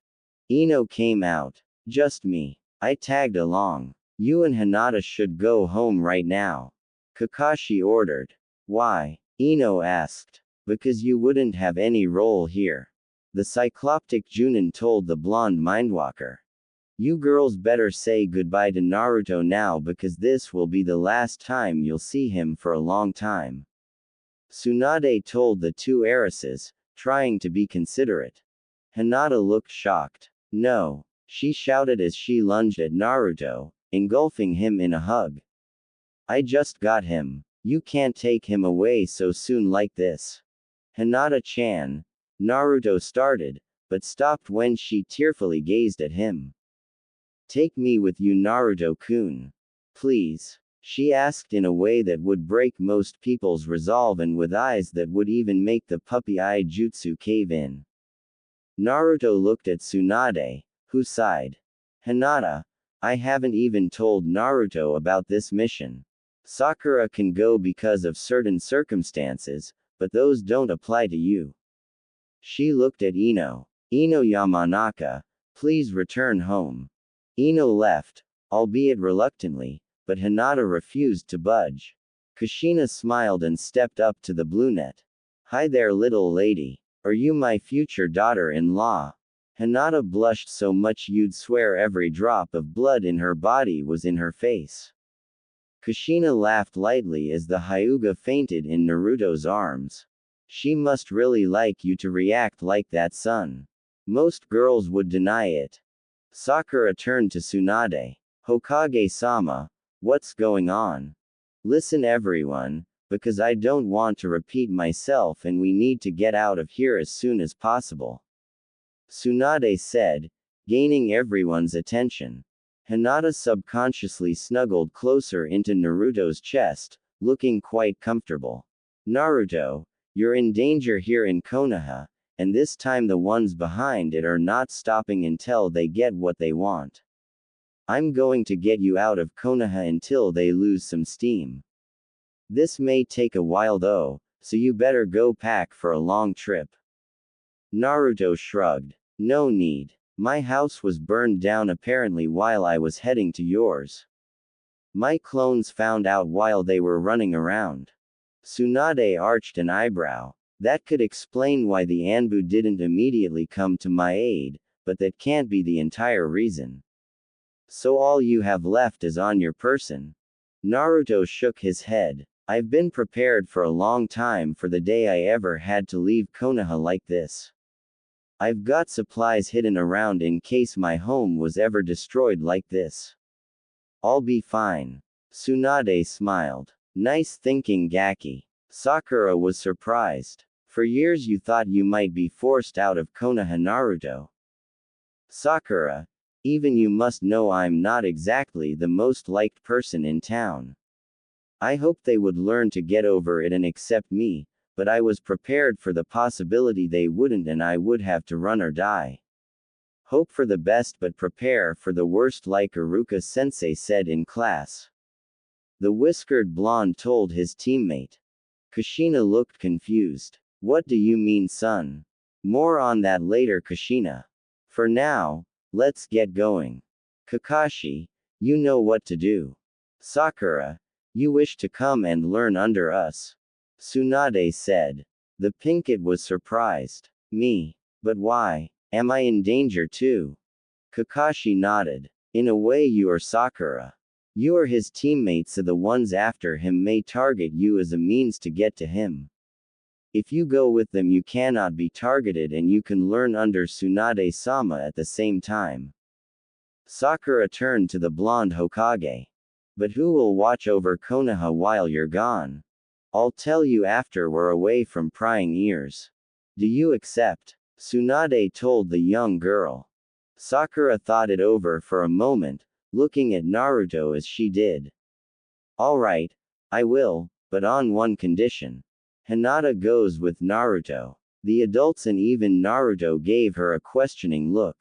Ino came out. Just me. I tagged along. You and Hinata should go home right now. Kakashi ordered. Why? Ino asked. Because you wouldn't have any role here. The Cycloptic Junin told the blonde Mindwalker. You girls better say goodbye to Naruto now because this will be the last time you'll see him for a long time. Tsunade told the two heiresses, trying to be considerate. Hinata looked shocked. No, she shouted as she lunged at Naruto, engulfing him in a hug. I just got him. You can't take him away so soon like this. Hinata-chan. Naruto started, but stopped when she tearfully gazed at him. Take me with you, Naruto-kun. Please. She asked in a way that would break most people's resolve and with eyes that would even make the puppy eye jutsu cave in. Naruto looked at Tsunade, who sighed. Hinata, I haven't even told Naruto about this mission. Sakura can go because of certain circumstances, but those don't apply to you. She looked at Ino. Ino Yamanaka, please return home. Ino left, albeit reluctantly, but Hinata refused to budge. Kushina smiled and stepped up to the brunette. Hi there, little lady. Are you my future daughter-in-law? Hinata blushed so much you'd swear every drop of blood in her body was in her face. Kushina laughed lightly as the Hyuga fainted in Naruto's arms. She must really like you to react like that, son. Most girls would deny it. Sakura turned to Tsunade. Hokage-sama, what's going on? Listen everyone, because I don't want to repeat myself and we need to get out of here as soon as possible. Tsunade said, gaining everyone's attention. Hinata subconsciously snuggled closer into Naruto's chest, looking quite comfortable. Naruto, you're in danger here in Konoha, and this time the ones behind it are not stopping until they get what they want. I'm going to get you out of Konoha until they lose some steam. This may take a while though, so you better go pack for a long trip. Naruto shrugged. No need. My house was burned down apparently while I was heading to yours. My clones found out while they were running around. Tsunade arched an eyebrow. That could explain why the Anbu didn't immediately come to my aid, but that can't be the entire reason. So all you have left is on your person. Naruto shook his head. I've been prepared for a long time for the day I ever had to leave Konoha like this. I've got supplies hidden around in case my home was ever destroyed like this. I'll be fine. Tsunade smiled. Nice thinking, Gaki. Sakura was surprised. For years you thought you might be forced out of Konoha, Naruto. Sakura, even you must know I'm not exactly the most liked person in town. I hoped they would learn to get over it and accept me, but I was prepared for the possibility they wouldn't and I would have to run or die. Hope for the best but prepare for the worst, like Iruka-sensei said in class. The whiskered blonde told his teammate. Kushina looked confused. What do you mean, son? More on that later, Kushina. For now, let's get going. Kakashi, you know what to do. Sakura, you wish to come and learn under us. Tsunade said. The Pinkett was surprised. Me? But why? Am I in danger too? Kakashi nodded. In a way you are Sakura. You are his teammates, so the ones after him may target you as a means to get to him. If you go with them you cannot be targeted and you can learn under Tsunade-sama at the same time. Sakura turned to the blonde Hokage. But who will watch over Konoha while you're gone? I'll tell you after we're away from prying ears. Do you accept? Tsunade told the young girl. Sakura thought it over for a moment, looking at Naruto as she did. Alright, I will, but on one condition. Hinata goes with Naruto. The adults and even Naruto gave her a questioning look.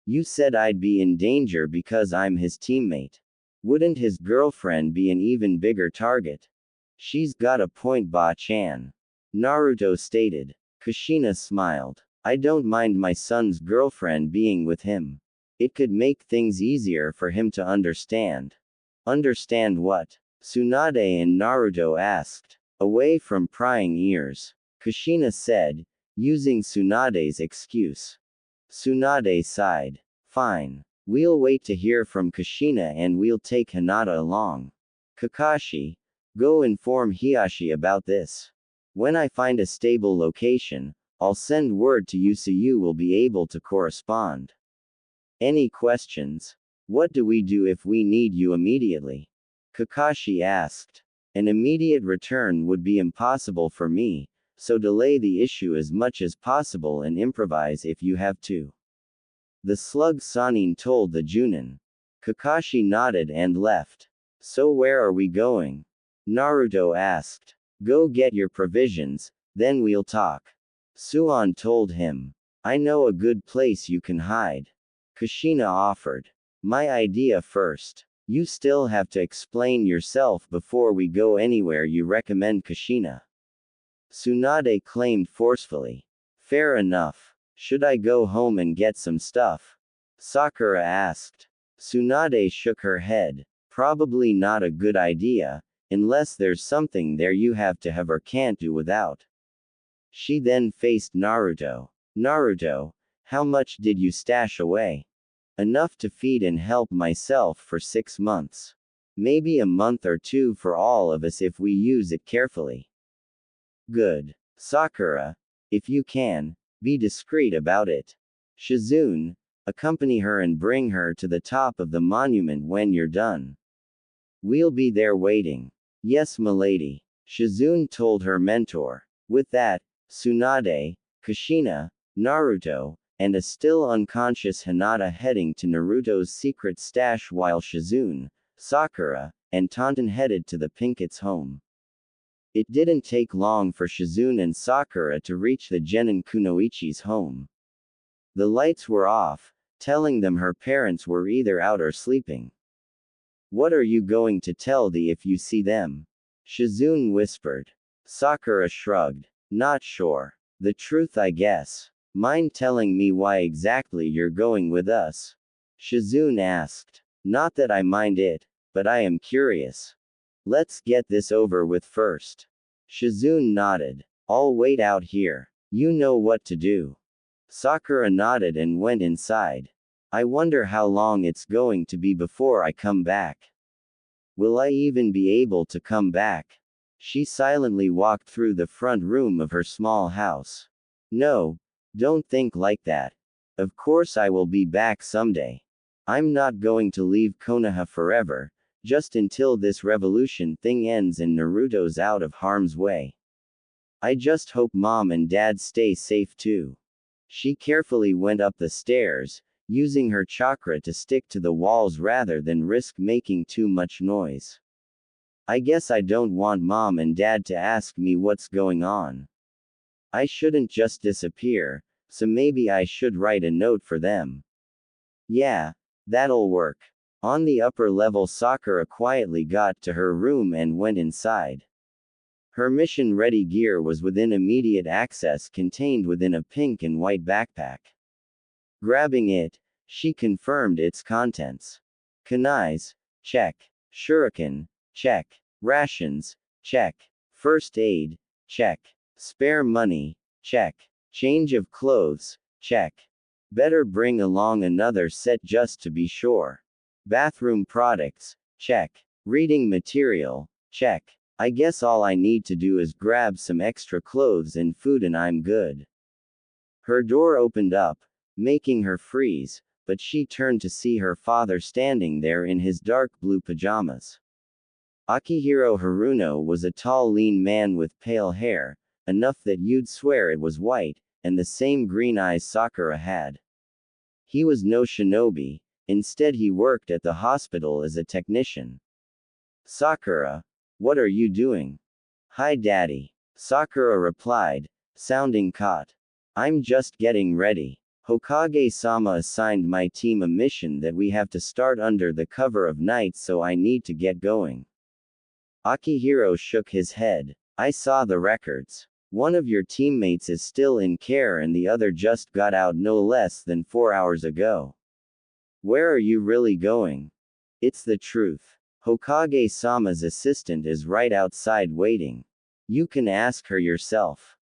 You said I'd be in danger because I'm his teammate. Wouldn't his girlfriend be an even bigger target? She's got a point, Ba-chan. Naruto stated. Kushina smiled. I don't mind my son's girlfriend being with him. It could make things easier for him to understand. Understand what? Tsunade and Naruto asked. Away from prying ears. Kushina said, using Tsunade's excuse. Tsunade sighed. Fine. We'll wait to hear from Kushina and we'll take Hinata along. Kakashi, go inform Hiashi about this. When I find a stable location, I'll send word to you so you will be able to correspond. Any questions? What do we do if we need you immediately? Kakashi asked. An immediate return would be impossible for me, so delay the issue as much as possible and improvise if you have to. The slug Sanin told the Junin. Kakashi nodded and left. So where are we going? Naruto asked. Go get your provisions, then we'll talk. Suan told him. I know a good place you can hide. Kushina offered. My idea first. You still have to explain yourself before we go anywhere you recommend, Kushina. Tsunade claimed forcefully. Fair enough. Should I go home and get some stuff? Sakura asked. Tsunade shook her head. Probably not a good idea, unless there's something there you have to have or can't do without. She then faced Naruto. Naruto, how much did you stash away? Enough to feed and help myself for 6 months. Maybe a month or 2 for all of us if we use it carefully. Good. Sakura, if you can, be discreet about it. Shizune, accompany her and bring her to the top of the monument when you're done. We'll be there waiting. Yes, milady. Shizune told her mentor. With that, Tsunade, Kushina, Naruto, and a still unconscious Hinata heading to Naruto's secret stash while Shizune, Sakura, and Taunton headed to the Pinkets' home. It didn't take long for Shizune and Sakura to reach the Genin Kunoichi's home. The lights were off, telling them her parents were either out or sleeping. What are you going to tell thee if you see them? Shizune whispered. Sakura shrugged. Not sure. The truth, I guess. Mind telling me why exactly you're going with us? Shizune asked. Not that I mind it, but I am curious. Let's get this over with first. Shizune nodded. I'll wait out here. You know what to do. Sakura nodded and went inside. I wonder how long it's going to be before I come back. Will I even be able to come back? She silently walked through the front room of her small house. No, don't think like that. Of course I will be back someday. I'm not going to leave Konoha forever, just until this revolution thing ends and Naruto's out of harm's way. I just hope Mom and Dad stay safe too. She carefully went up the stairs, using her chakra to stick to the walls rather than risk making too much noise. I guess I don't want Mom and Dad to ask me what's going on. I shouldn't just disappear, so maybe I should write a note for them. Yeah, that'll work. On the upper level, Sakura quietly got to her room and went inside. Her mission-ready gear was within immediate access, contained within a pink and white backpack. Grabbing it, she confirmed its contents. Kunais, check. Shuriken, check. Rations, check. First aid, check. Spare money, check. Change of clothes, check. Better bring along another set just to be sure. Bathroom products, check. Reading material, check. I guess all I need to do is grab some extra clothes and food and I'm good. Her door opened up, making her freeze, but she turned to see her father standing there in his dark blue pajamas. Akihiro Haruno was a tall lean man with pale hair, enough that you'd swear it was white, and the same green eyes Sakura had. He was no shinobi, instead he worked at the hospital as a technician. Sakura, what are you doing? Hi daddy. Sakura replied, sounding caught. I'm just getting ready. Hokage-sama assigned my team a mission that we have to start under the cover of night, so I need to get going. Akihiro shook his head. I saw the records. One of your teammates is still in care and the other just got out no less than 4 hours ago. Where are you really going? It's the truth. Hokage-sama's assistant is right outside waiting. You can ask her yourself.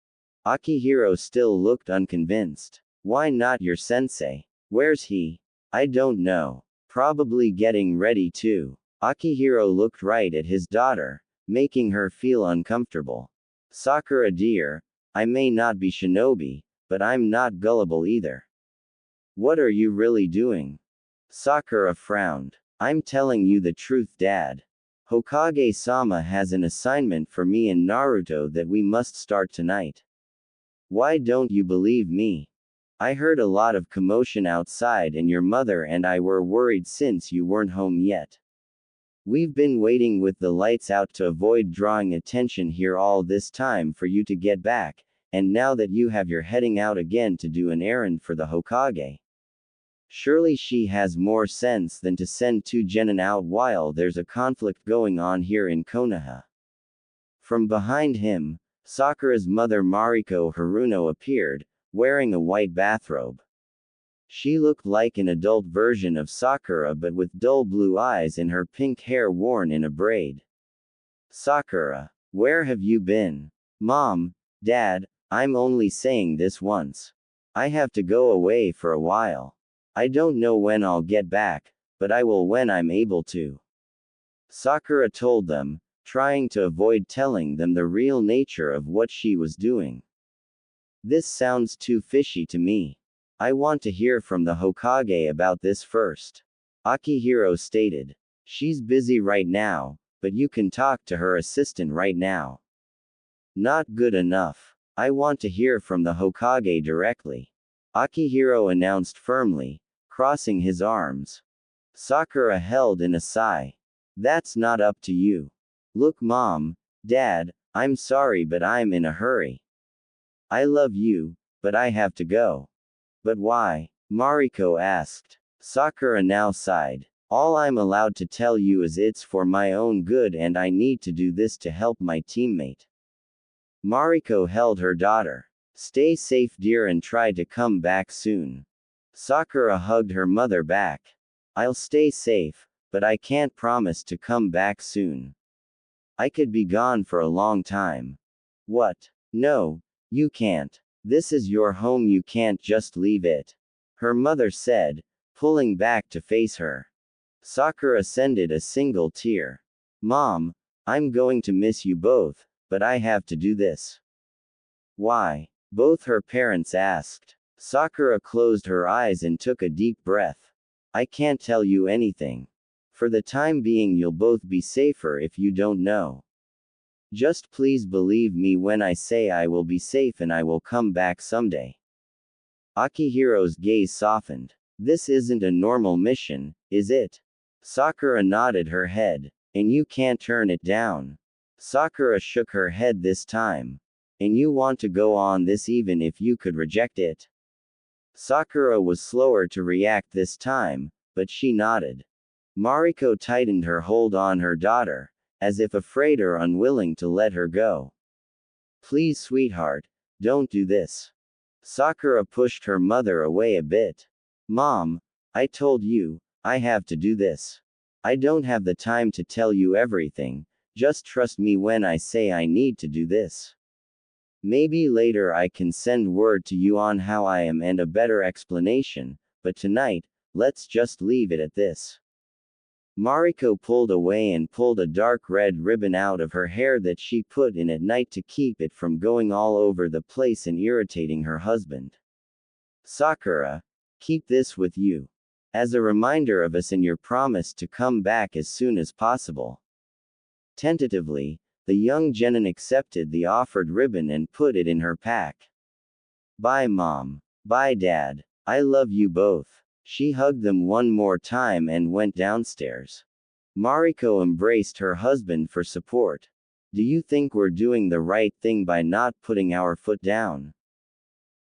Akihiro still looked unconvinced. Why not your sensei? Where's he? I don't know. Probably getting ready too. Akihiro looked right at his daughter, making her feel uncomfortable. Sakura dear, I may not be shinobi, but I'm not gullible either. What are you really doing? Sakura frowned. I'm telling you the truth, Dad. Hokage-sama has an assignment for me and Naruto that we must start tonight. Why don't you believe me? I heard a lot of commotion outside and your mother and I were worried since you weren't home yet. We've been waiting with the lights out to avoid drawing attention here all this time for you to get back, and now that you have you're heading out again to do an errand for the Hokage. Surely she has more sense than to send 2 genin out while there's a conflict going on here in Konoha. From behind him, Sakura's mother Mariko Haruno appeared, wearing a white bathrobe. She looked like an adult version of Sakura but with dull blue eyes and her pink hair worn in a braid. Sakura, where have you been? Mom, Dad, I'm only saying this once. I have to go away for a while. I don't know when I'll get back, but I will when I'm able to. Sakura told them, trying to avoid telling them the real nature of what she was doing. This sounds too fishy to me. I want to hear from the Hokage about this first. Akihiro stated. She's busy right now, but you can talk to her assistant right now. Not good enough. I want to hear from the Hokage directly. Akihiro announced firmly, crossing his arms. Sakura held in a sigh. That's not up to you. Look Mom, Dad, I'm sorry but I'm in a hurry. I love you, but I have to go. But why? Mariko asked. Sakura now sighed. All I'm allowed to tell you is it's for my own good and I need to do this to help my teammate. Mariko held her daughter. Stay safe dear and try to come back soon. Sakura hugged her mother back. I'll stay safe, but I can't promise to come back soon. I could be gone for a long time. What? No, you can't. This is your home, you can't just leave it. Her mother said, pulling back to face her. Sakura sended a single tear. Mom, I'm going to miss you both, but I have to do this. Why? Both her parents asked. Sakura closed her eyes and took a deep breath. I can't tell you anything. For the time being you'll both be safer if you don't know. Just please believe me when I say I will be safe and I will come back someday. Akihiro's gaze softened. This isn't a normal mission, is it? Sakura nodded her head. And you can't turn it down. Sakura shook her head this time. And you want to go on this even if you could reject it? Sakura was slower to react this time, but she nodded. Mariko tightened her hold on her daughter, as if afraid or unwilling to let her go. Please sweetheart, don't do this. Sakura pushed her mother away a bit. Mom, I told you, I have to do this. I don't have the time to tell you everything, just trust me when I say I need to do this. Maybe later I can send word to you on how I am and a better explanation, but tonight, let's just leave it at this. Mariko pulled away and pulled a dark red ribbon out of her hair that she put in at night to keep it from going all over the place and irritating her husband. Sakura, keep this with you. As a reminder of us and your promise to come back as soon as possible. Tentatively, the young genin accepted the offered ribbon and put it in her pack. Bye Mom. Bye Dad. I love you both. She hugged them one more time and went downstairs. Mariko embraced her husband for support. Do you think we're doing the right thing by not putting our foot down?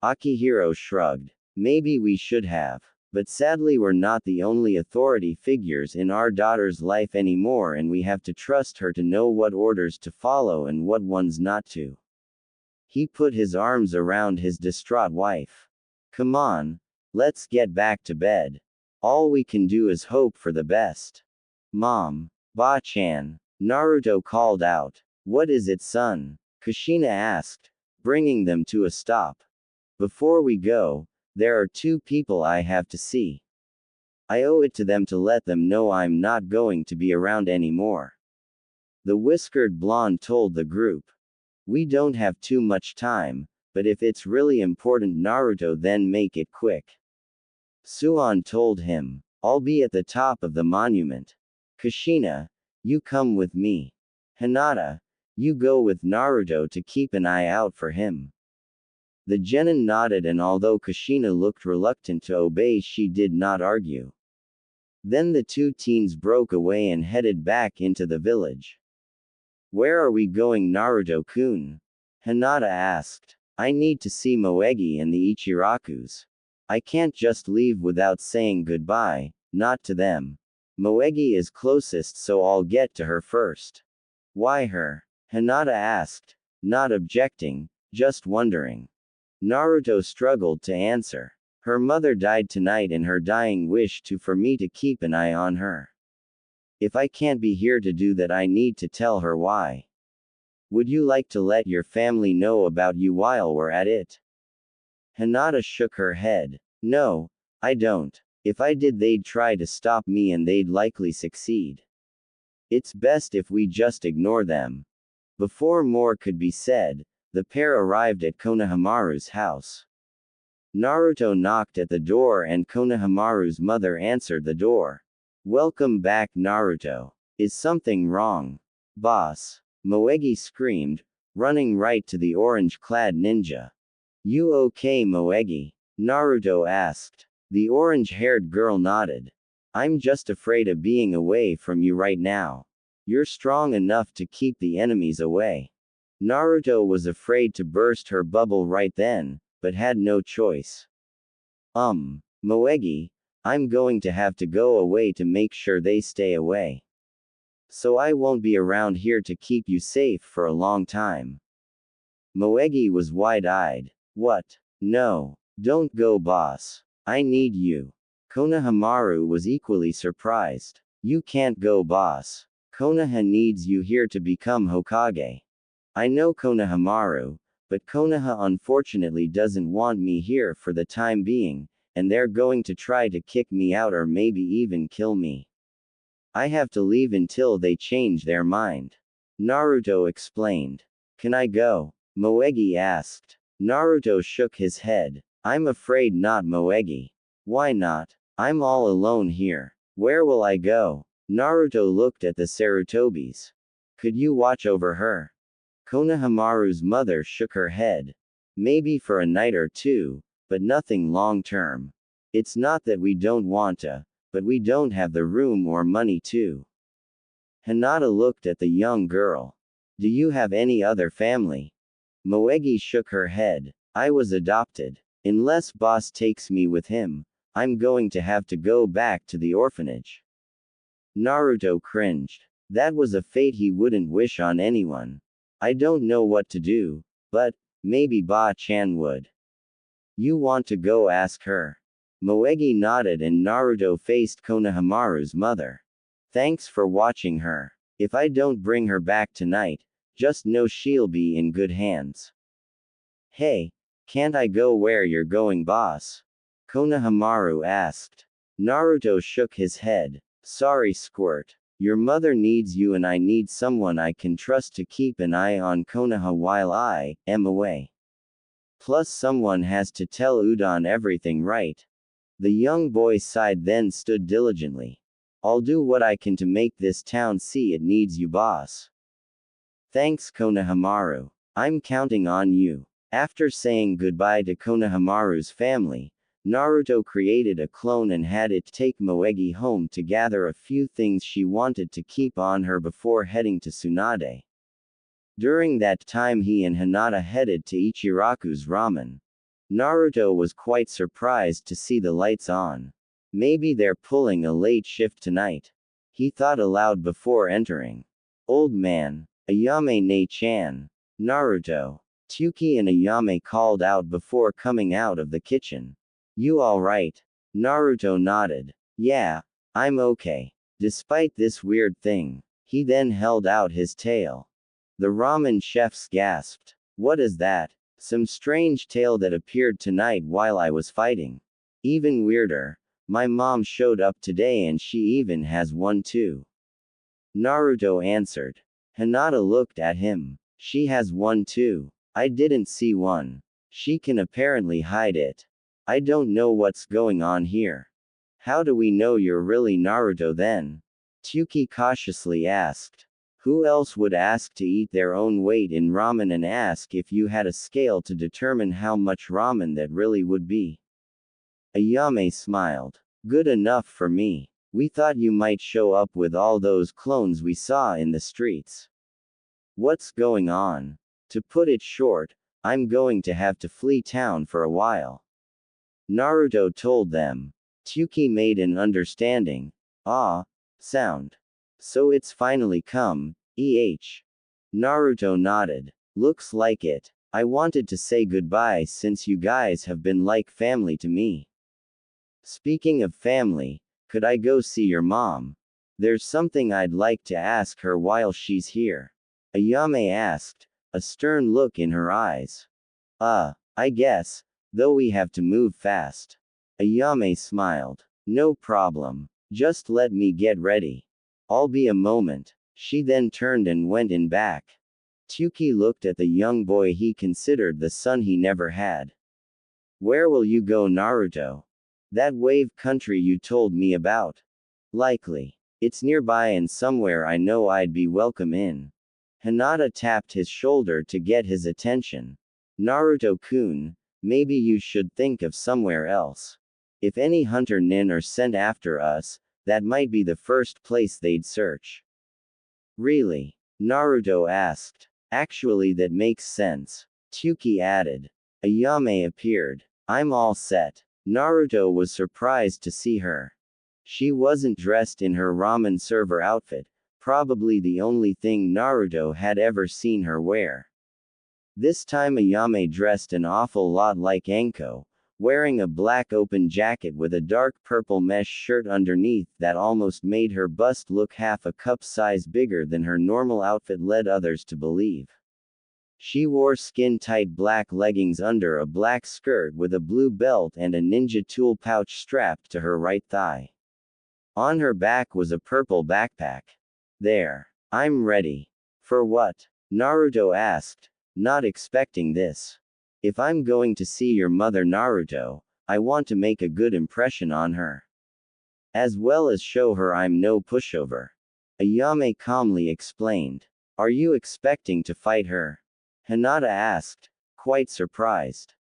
Akihiro shrugged. Maybe we should have. But sadly we're not the only authority figures in our daughter's life anymore, and we have to trust her to know what orders to follow and what ones not to. He put his arms around his distraught wife. Come on. Let's get back to bed. All we can do is hope for the best. Mom. Ba-chan. Naruto called out. What is it, son? Kushina asked, bringing them to a stop. Before we go, there are 2 people I have to see. I owe it to them to let them know I'm not going to be around anymore. The whiskered blonde told the group. We don't have too much time, but if it's really important Naruto, then make it quick. Suan told him. I'll be at the top of the monument. Kushina, you come with me. Hinata, you go with Naruto to keep an eye out for him. The genin nodded, and although Kushina looked reluctant to obey, she did not argue. Then the 2 teens broke away and headed back into the village. Where are we going, Naruto-kun? Hinata asked. I need to see Moegi and the Ichirakus. I can't just leave without saying goodbye, not to them. Moegi is closest, so I'll get to her first. Why her? Hinata asked, not objecting, just wondering. Naruto struggled to answer. Her mother died tonight, and her dying wish for me to keep an eye on her. If I can't be here to do that, I need to tell her why. Would you like to let your family know about you while we're at it? Hinata shook her head. No, I don't. If I did, they'd try to stop me and they'd likely succeed. It's best if we just ignore them. Before more could be said, the pair arrived at Konohamaru's house. Naruto knocked at the door and Konohamaru's mother answered the door. Welcome back, Naruto. Is something wrong? Boss. Moegi screamed, running right to the orange-clad ninja. You okay, Moegi? Naruto asked. The orange-haired girl nodded. I'm just afraid of being away from you right now. You're strong enough to keep the enemies away. Naruto was afraid to burst her bubble right then, but had no choice. Moegi, I'm going to have to go away to make sure they stay away. So I won't be around here to keep you safe for a long time. Moegi was wide-eyed. What? No. Don't go, boss. I need you. Konohamaru was equally surprised. You can't go, boss. Konoha needs you here to become Hokage. I know, Konohamaru, but Konoha unfortunately doesn't want me here for the time being, and they're going to try to kick me out or maybe even kill me. I have to leave until they change their mind. Naruto explained. Can I go? Moegi asked. Naruto shook his head. I'm afraid not, Moegi. Why not? I'm all alone here. Where will I go? Naruto looked at the Sarutobis. Could you watch over her? Konohamaru's mother shook her head. Maybe for a night or 2, but nothing long term. It's not that we don't want to, but we don't have the room or money to. Hinata looked at the young girl. Do you have any other family? Moegi shook her head. I was adopted. Unless boss takes me with him, I'm going to have to go back to the orphanage. Naruto cringed. That was a fate he wouldn't wish on anyone. I don't know what to do, but maybe Ba-chan would. You want to go ask her? Moegi nodded and Naruto faced Konohamaru's mother. Thanks for watching her. If I don't bring her back tonight, just know she'll be in good hands. Hey, can't I go where you're going, boss? Konohamaru asked. Naruto shook his head. Sorry, Squirt. Your mother needs you and I need someone I can trust to keep an eye on Konoha while I am away. Plus someone has to tell Udon everything, right? The young boy sighed then stood diligently. I'll do what I can to make this town see it needs you, boss. Thanks Konohamaru. I'm counting on you. After saying goodbye to Konohamaru's family, Naruto created a clone and had it take Moegi home to gather a few things she wanted to keep on her before heading to Tsunade. During that time he and Hinata headed to Ichiraku's ramen. Naruto was quite surprised to see the lights on. Maybe they're pulling a late shift tonight. He thought aloud before entering. Old man, Ayame ne-chan. Naruto. Tsuki and Ayame called out before coming out of the kitchen. You alright? Naruto nodded. Yeah, I'm okay. Despite this weird thing. He then held out his tail. The ramen chefs gasped. What is that? Some strange tale that appeared tonight while I was fighting. Even weirder. My mom showed up today and she even has one too. Naruto answered. Hinata looked at him. She has one too. I didn't see one. She can apparently hide it. I don't know what's going on here. How do we know you're really Naruto then? Tsuki cautiously asked. Who else would ask to eat their own weight in ramen and ask if you had a scale to determine how much ramen that really would be? Ayame smiled. Good enough for me. We thought you might show up with all those clones we saw in the streets. What's going on? To put it short, I'm going to have to flee town for a while. Naruto told them. Tsuki made an understanding sound. So it's finally come, Naruto nodded. Looks like it. I wanted to say goodbye since you guys have been like family to me. Speaking of family, could I go see your mom? There's something I'd like to ask her while she's here. Ayame asked, a stern look in her eyes. I guess, though we have to move fast. Ayame smiled. No problem. Just let me get ready. I'll be a moment. She then turned and went in back. Tsuki looked at the young boy he considered the son he never had. Where will you go, Naruto? That wave country you told me about. Likely. It's nearby and somewhere I know I'd be welcome in. Hinata tapped his shoulder to get his attention. Naruto-kun, maybe you should think of somewhere else. If any hunter nin are sent after us, that might be the first place they'd search. Really? Naruto asked. Actually that makes sense. Tsuki added. Ayame appeared. I'm all set. Naruto was surprised to see her. She wasn't dressed in her ramen server outfit, probably the only thing Naruto had ever seen her wear. This time Ayame dressed an awful lot like Anko, wearing a black open jacket with a dark purple mesh shirt underneath that almost made her bust look half a cup size bigger than her normal outfit led others to believe. She wore skin-tight black leggings under a black skirt with a blue belt and a ninja tool pouch strapped to her right thigh. On her back was a purple backpack. There. I'm ready. For what? Naruto asked, not expecting this. If I'm going to see your mother Naruto, I want to make a good impression on her. As well as show her I'm no pushover. Ayame calmly explained. Are you expecting to fight her? Hinata asked, quite surprised.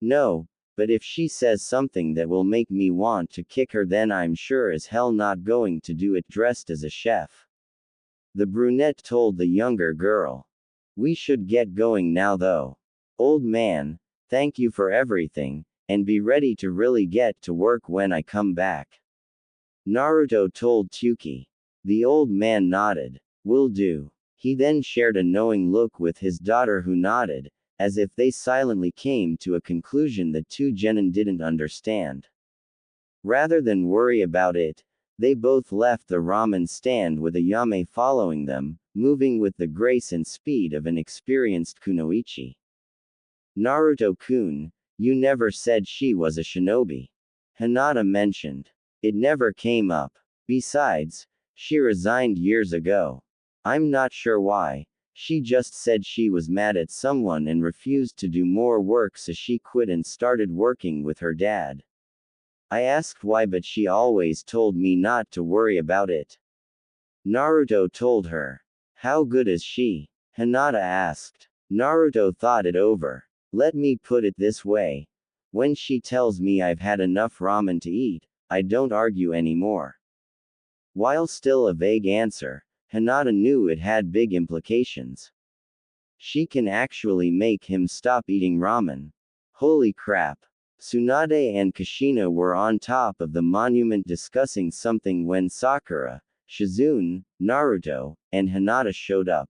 No, but if she says something that will make me want to kick her then I'm sure as hell not going to do it dressed as a chef. The brunette told the younger girl. We should get going now though. Old man, thank you for everything, and be ready to really get to work when I come back. Naruto told Tsuki. The old man nodded. Will do. He then shared a knowing look with his daughter who nodded, as if they silently came to a conclusion that two genin didn't understand. Rather than worry about it, they both left the ramen stand with Ayame following them, moving with the grace and speed of an experienced kunoichi. Naruto-kun, you never said she was a shinobi. Hinata mentioned. It never came up. Besides, she resigned years ago. I'm not sure why. She just said she was mad at someone and refused to do more work so she quit and started working with her dad. I asked why but she always told me not to worry about it. Naruto told her. How good is she? Hinata asked. Naruto thought it over. Let me put it this way. When she tells me I've had enough ramen to eat, I don't argue anymore. While still a vague answer, Hinata knew it had big implications. She can actually make him stop eating ramen. Holy crap. Tsunade and Kushina were on top of the monument discussing something when Sakura, Shizune, Naruto, and Hinata showed up.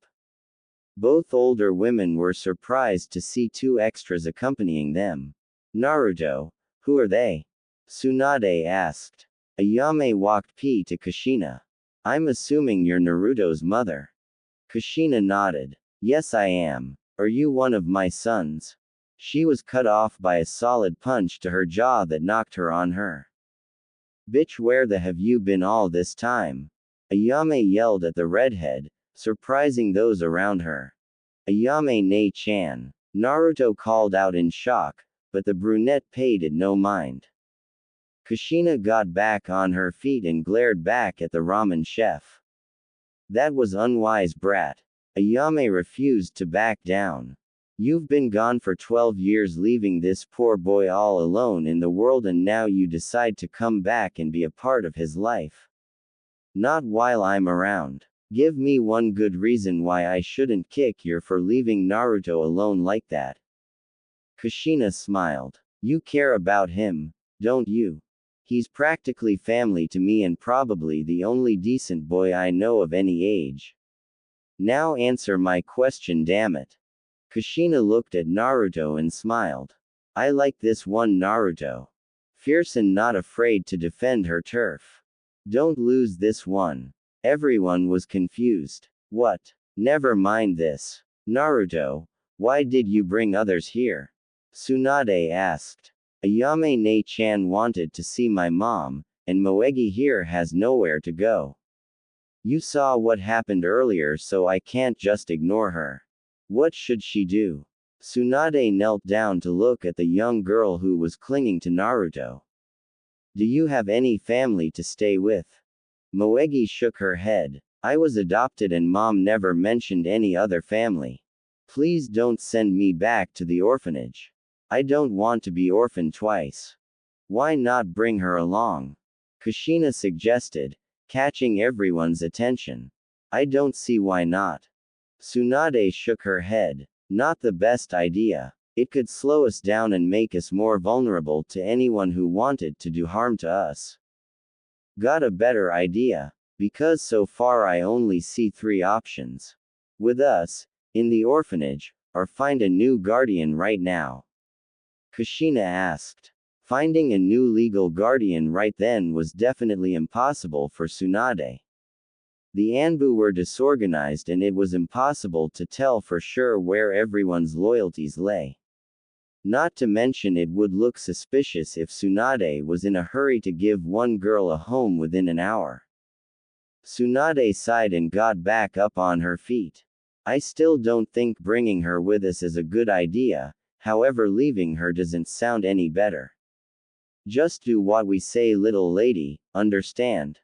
Both older women were surprised to see two extras accompanying them. Naruto, who are they? Tsunade asked. Ayame walked P to Kushina. I'm assuming you're Naruto's mother. Kushina nodded. Yes, I am. Are you one of my sons? She was cut off by a solid punch to her jaw that knocked her on her. Bitch, where the have you been all this time? Ayame yelled at the redhead, surprising those around her. Ayame ne-chan. Naruto called out in shock, but the brunette paid it no mind. Kushina got back on her feet and glared back at the ramen chef. That was unwise, brat. Ayame refused to back down. You've been gone for 12 years, leaving this poor boy all alone in the world, and now you decide to come back and be a part of his life. Not while I'm around. Give me one good reason why I shouldn't kick you for leaving Naruto alone like that. Kushina smiled. You care about him, don't you? He's practically family to me and probably the only decent boy I know of any age. Now answer my question, damn it. Kushina looked at Naruto and smiled. I like this one, Naruto. Fierce and not afraid to defend her turf. Don't lose this one. Everyone was confused. What? Never mind this. Naruto, why did you bring others here? Tsunade asked. Ayame ne-chan wanted to see my mom, and Moegi here has nowhere to go. You saw what happened earlier, so I can't just ignore her. What should she do? Tsunade knelt down to look at the young girl who was clinging to Naruto. Do you have any family to stay with? Moegi shook her head. I was adopted and mom never mentioned any other family. Please don't send me back to the orphanage. I don't want to be orphaned twice. Why not bring her along? Kushina suggested, catching everyone's attention. I don't see why not. Tsunade shook her head. Not the best idea. It could slow us down and make us more vulnerable to anyone who wanted to do harm to us. Got a better idea? Because so far I only see 3 options. With us, in the orphanage, or find a new guardian right now. Kushina asked. Finding a new legal guardian right then was definitely impossible for Tsunade. The Anbu were disorganized and it was impossible to tell for sure where everyone's loyalties lay. Not to mention it would look suspicious if Tsunade was in a hurry to give one girl a home within an hour. Tsunade sighed and got back up on her feet. I still don't think bringing her with us is a good idea, however leaving her doesn't sound any better. Just do what we say, little lady, understand?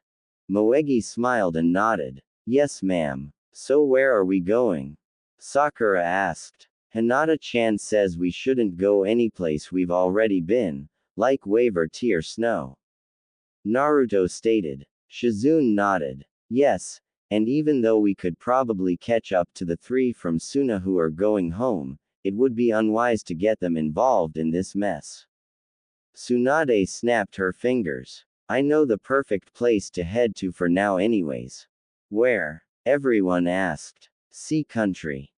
Moegi smiled and nodded. Yes, ma'am. So where are we going? Sakura asked. Hinata-chan says we shouldn't go anyplace we've already been, like Wave or Tier Snow. Naruto stated. Shizune nodded. Yes, and even though we could probably catch up to the 3 from Suna who are going home, it would be unwise to get them involved in this mess. Tsunade snapped her fingers. I know the perfect place to head to for now anyways. Where? Everyone asked. Sea Country.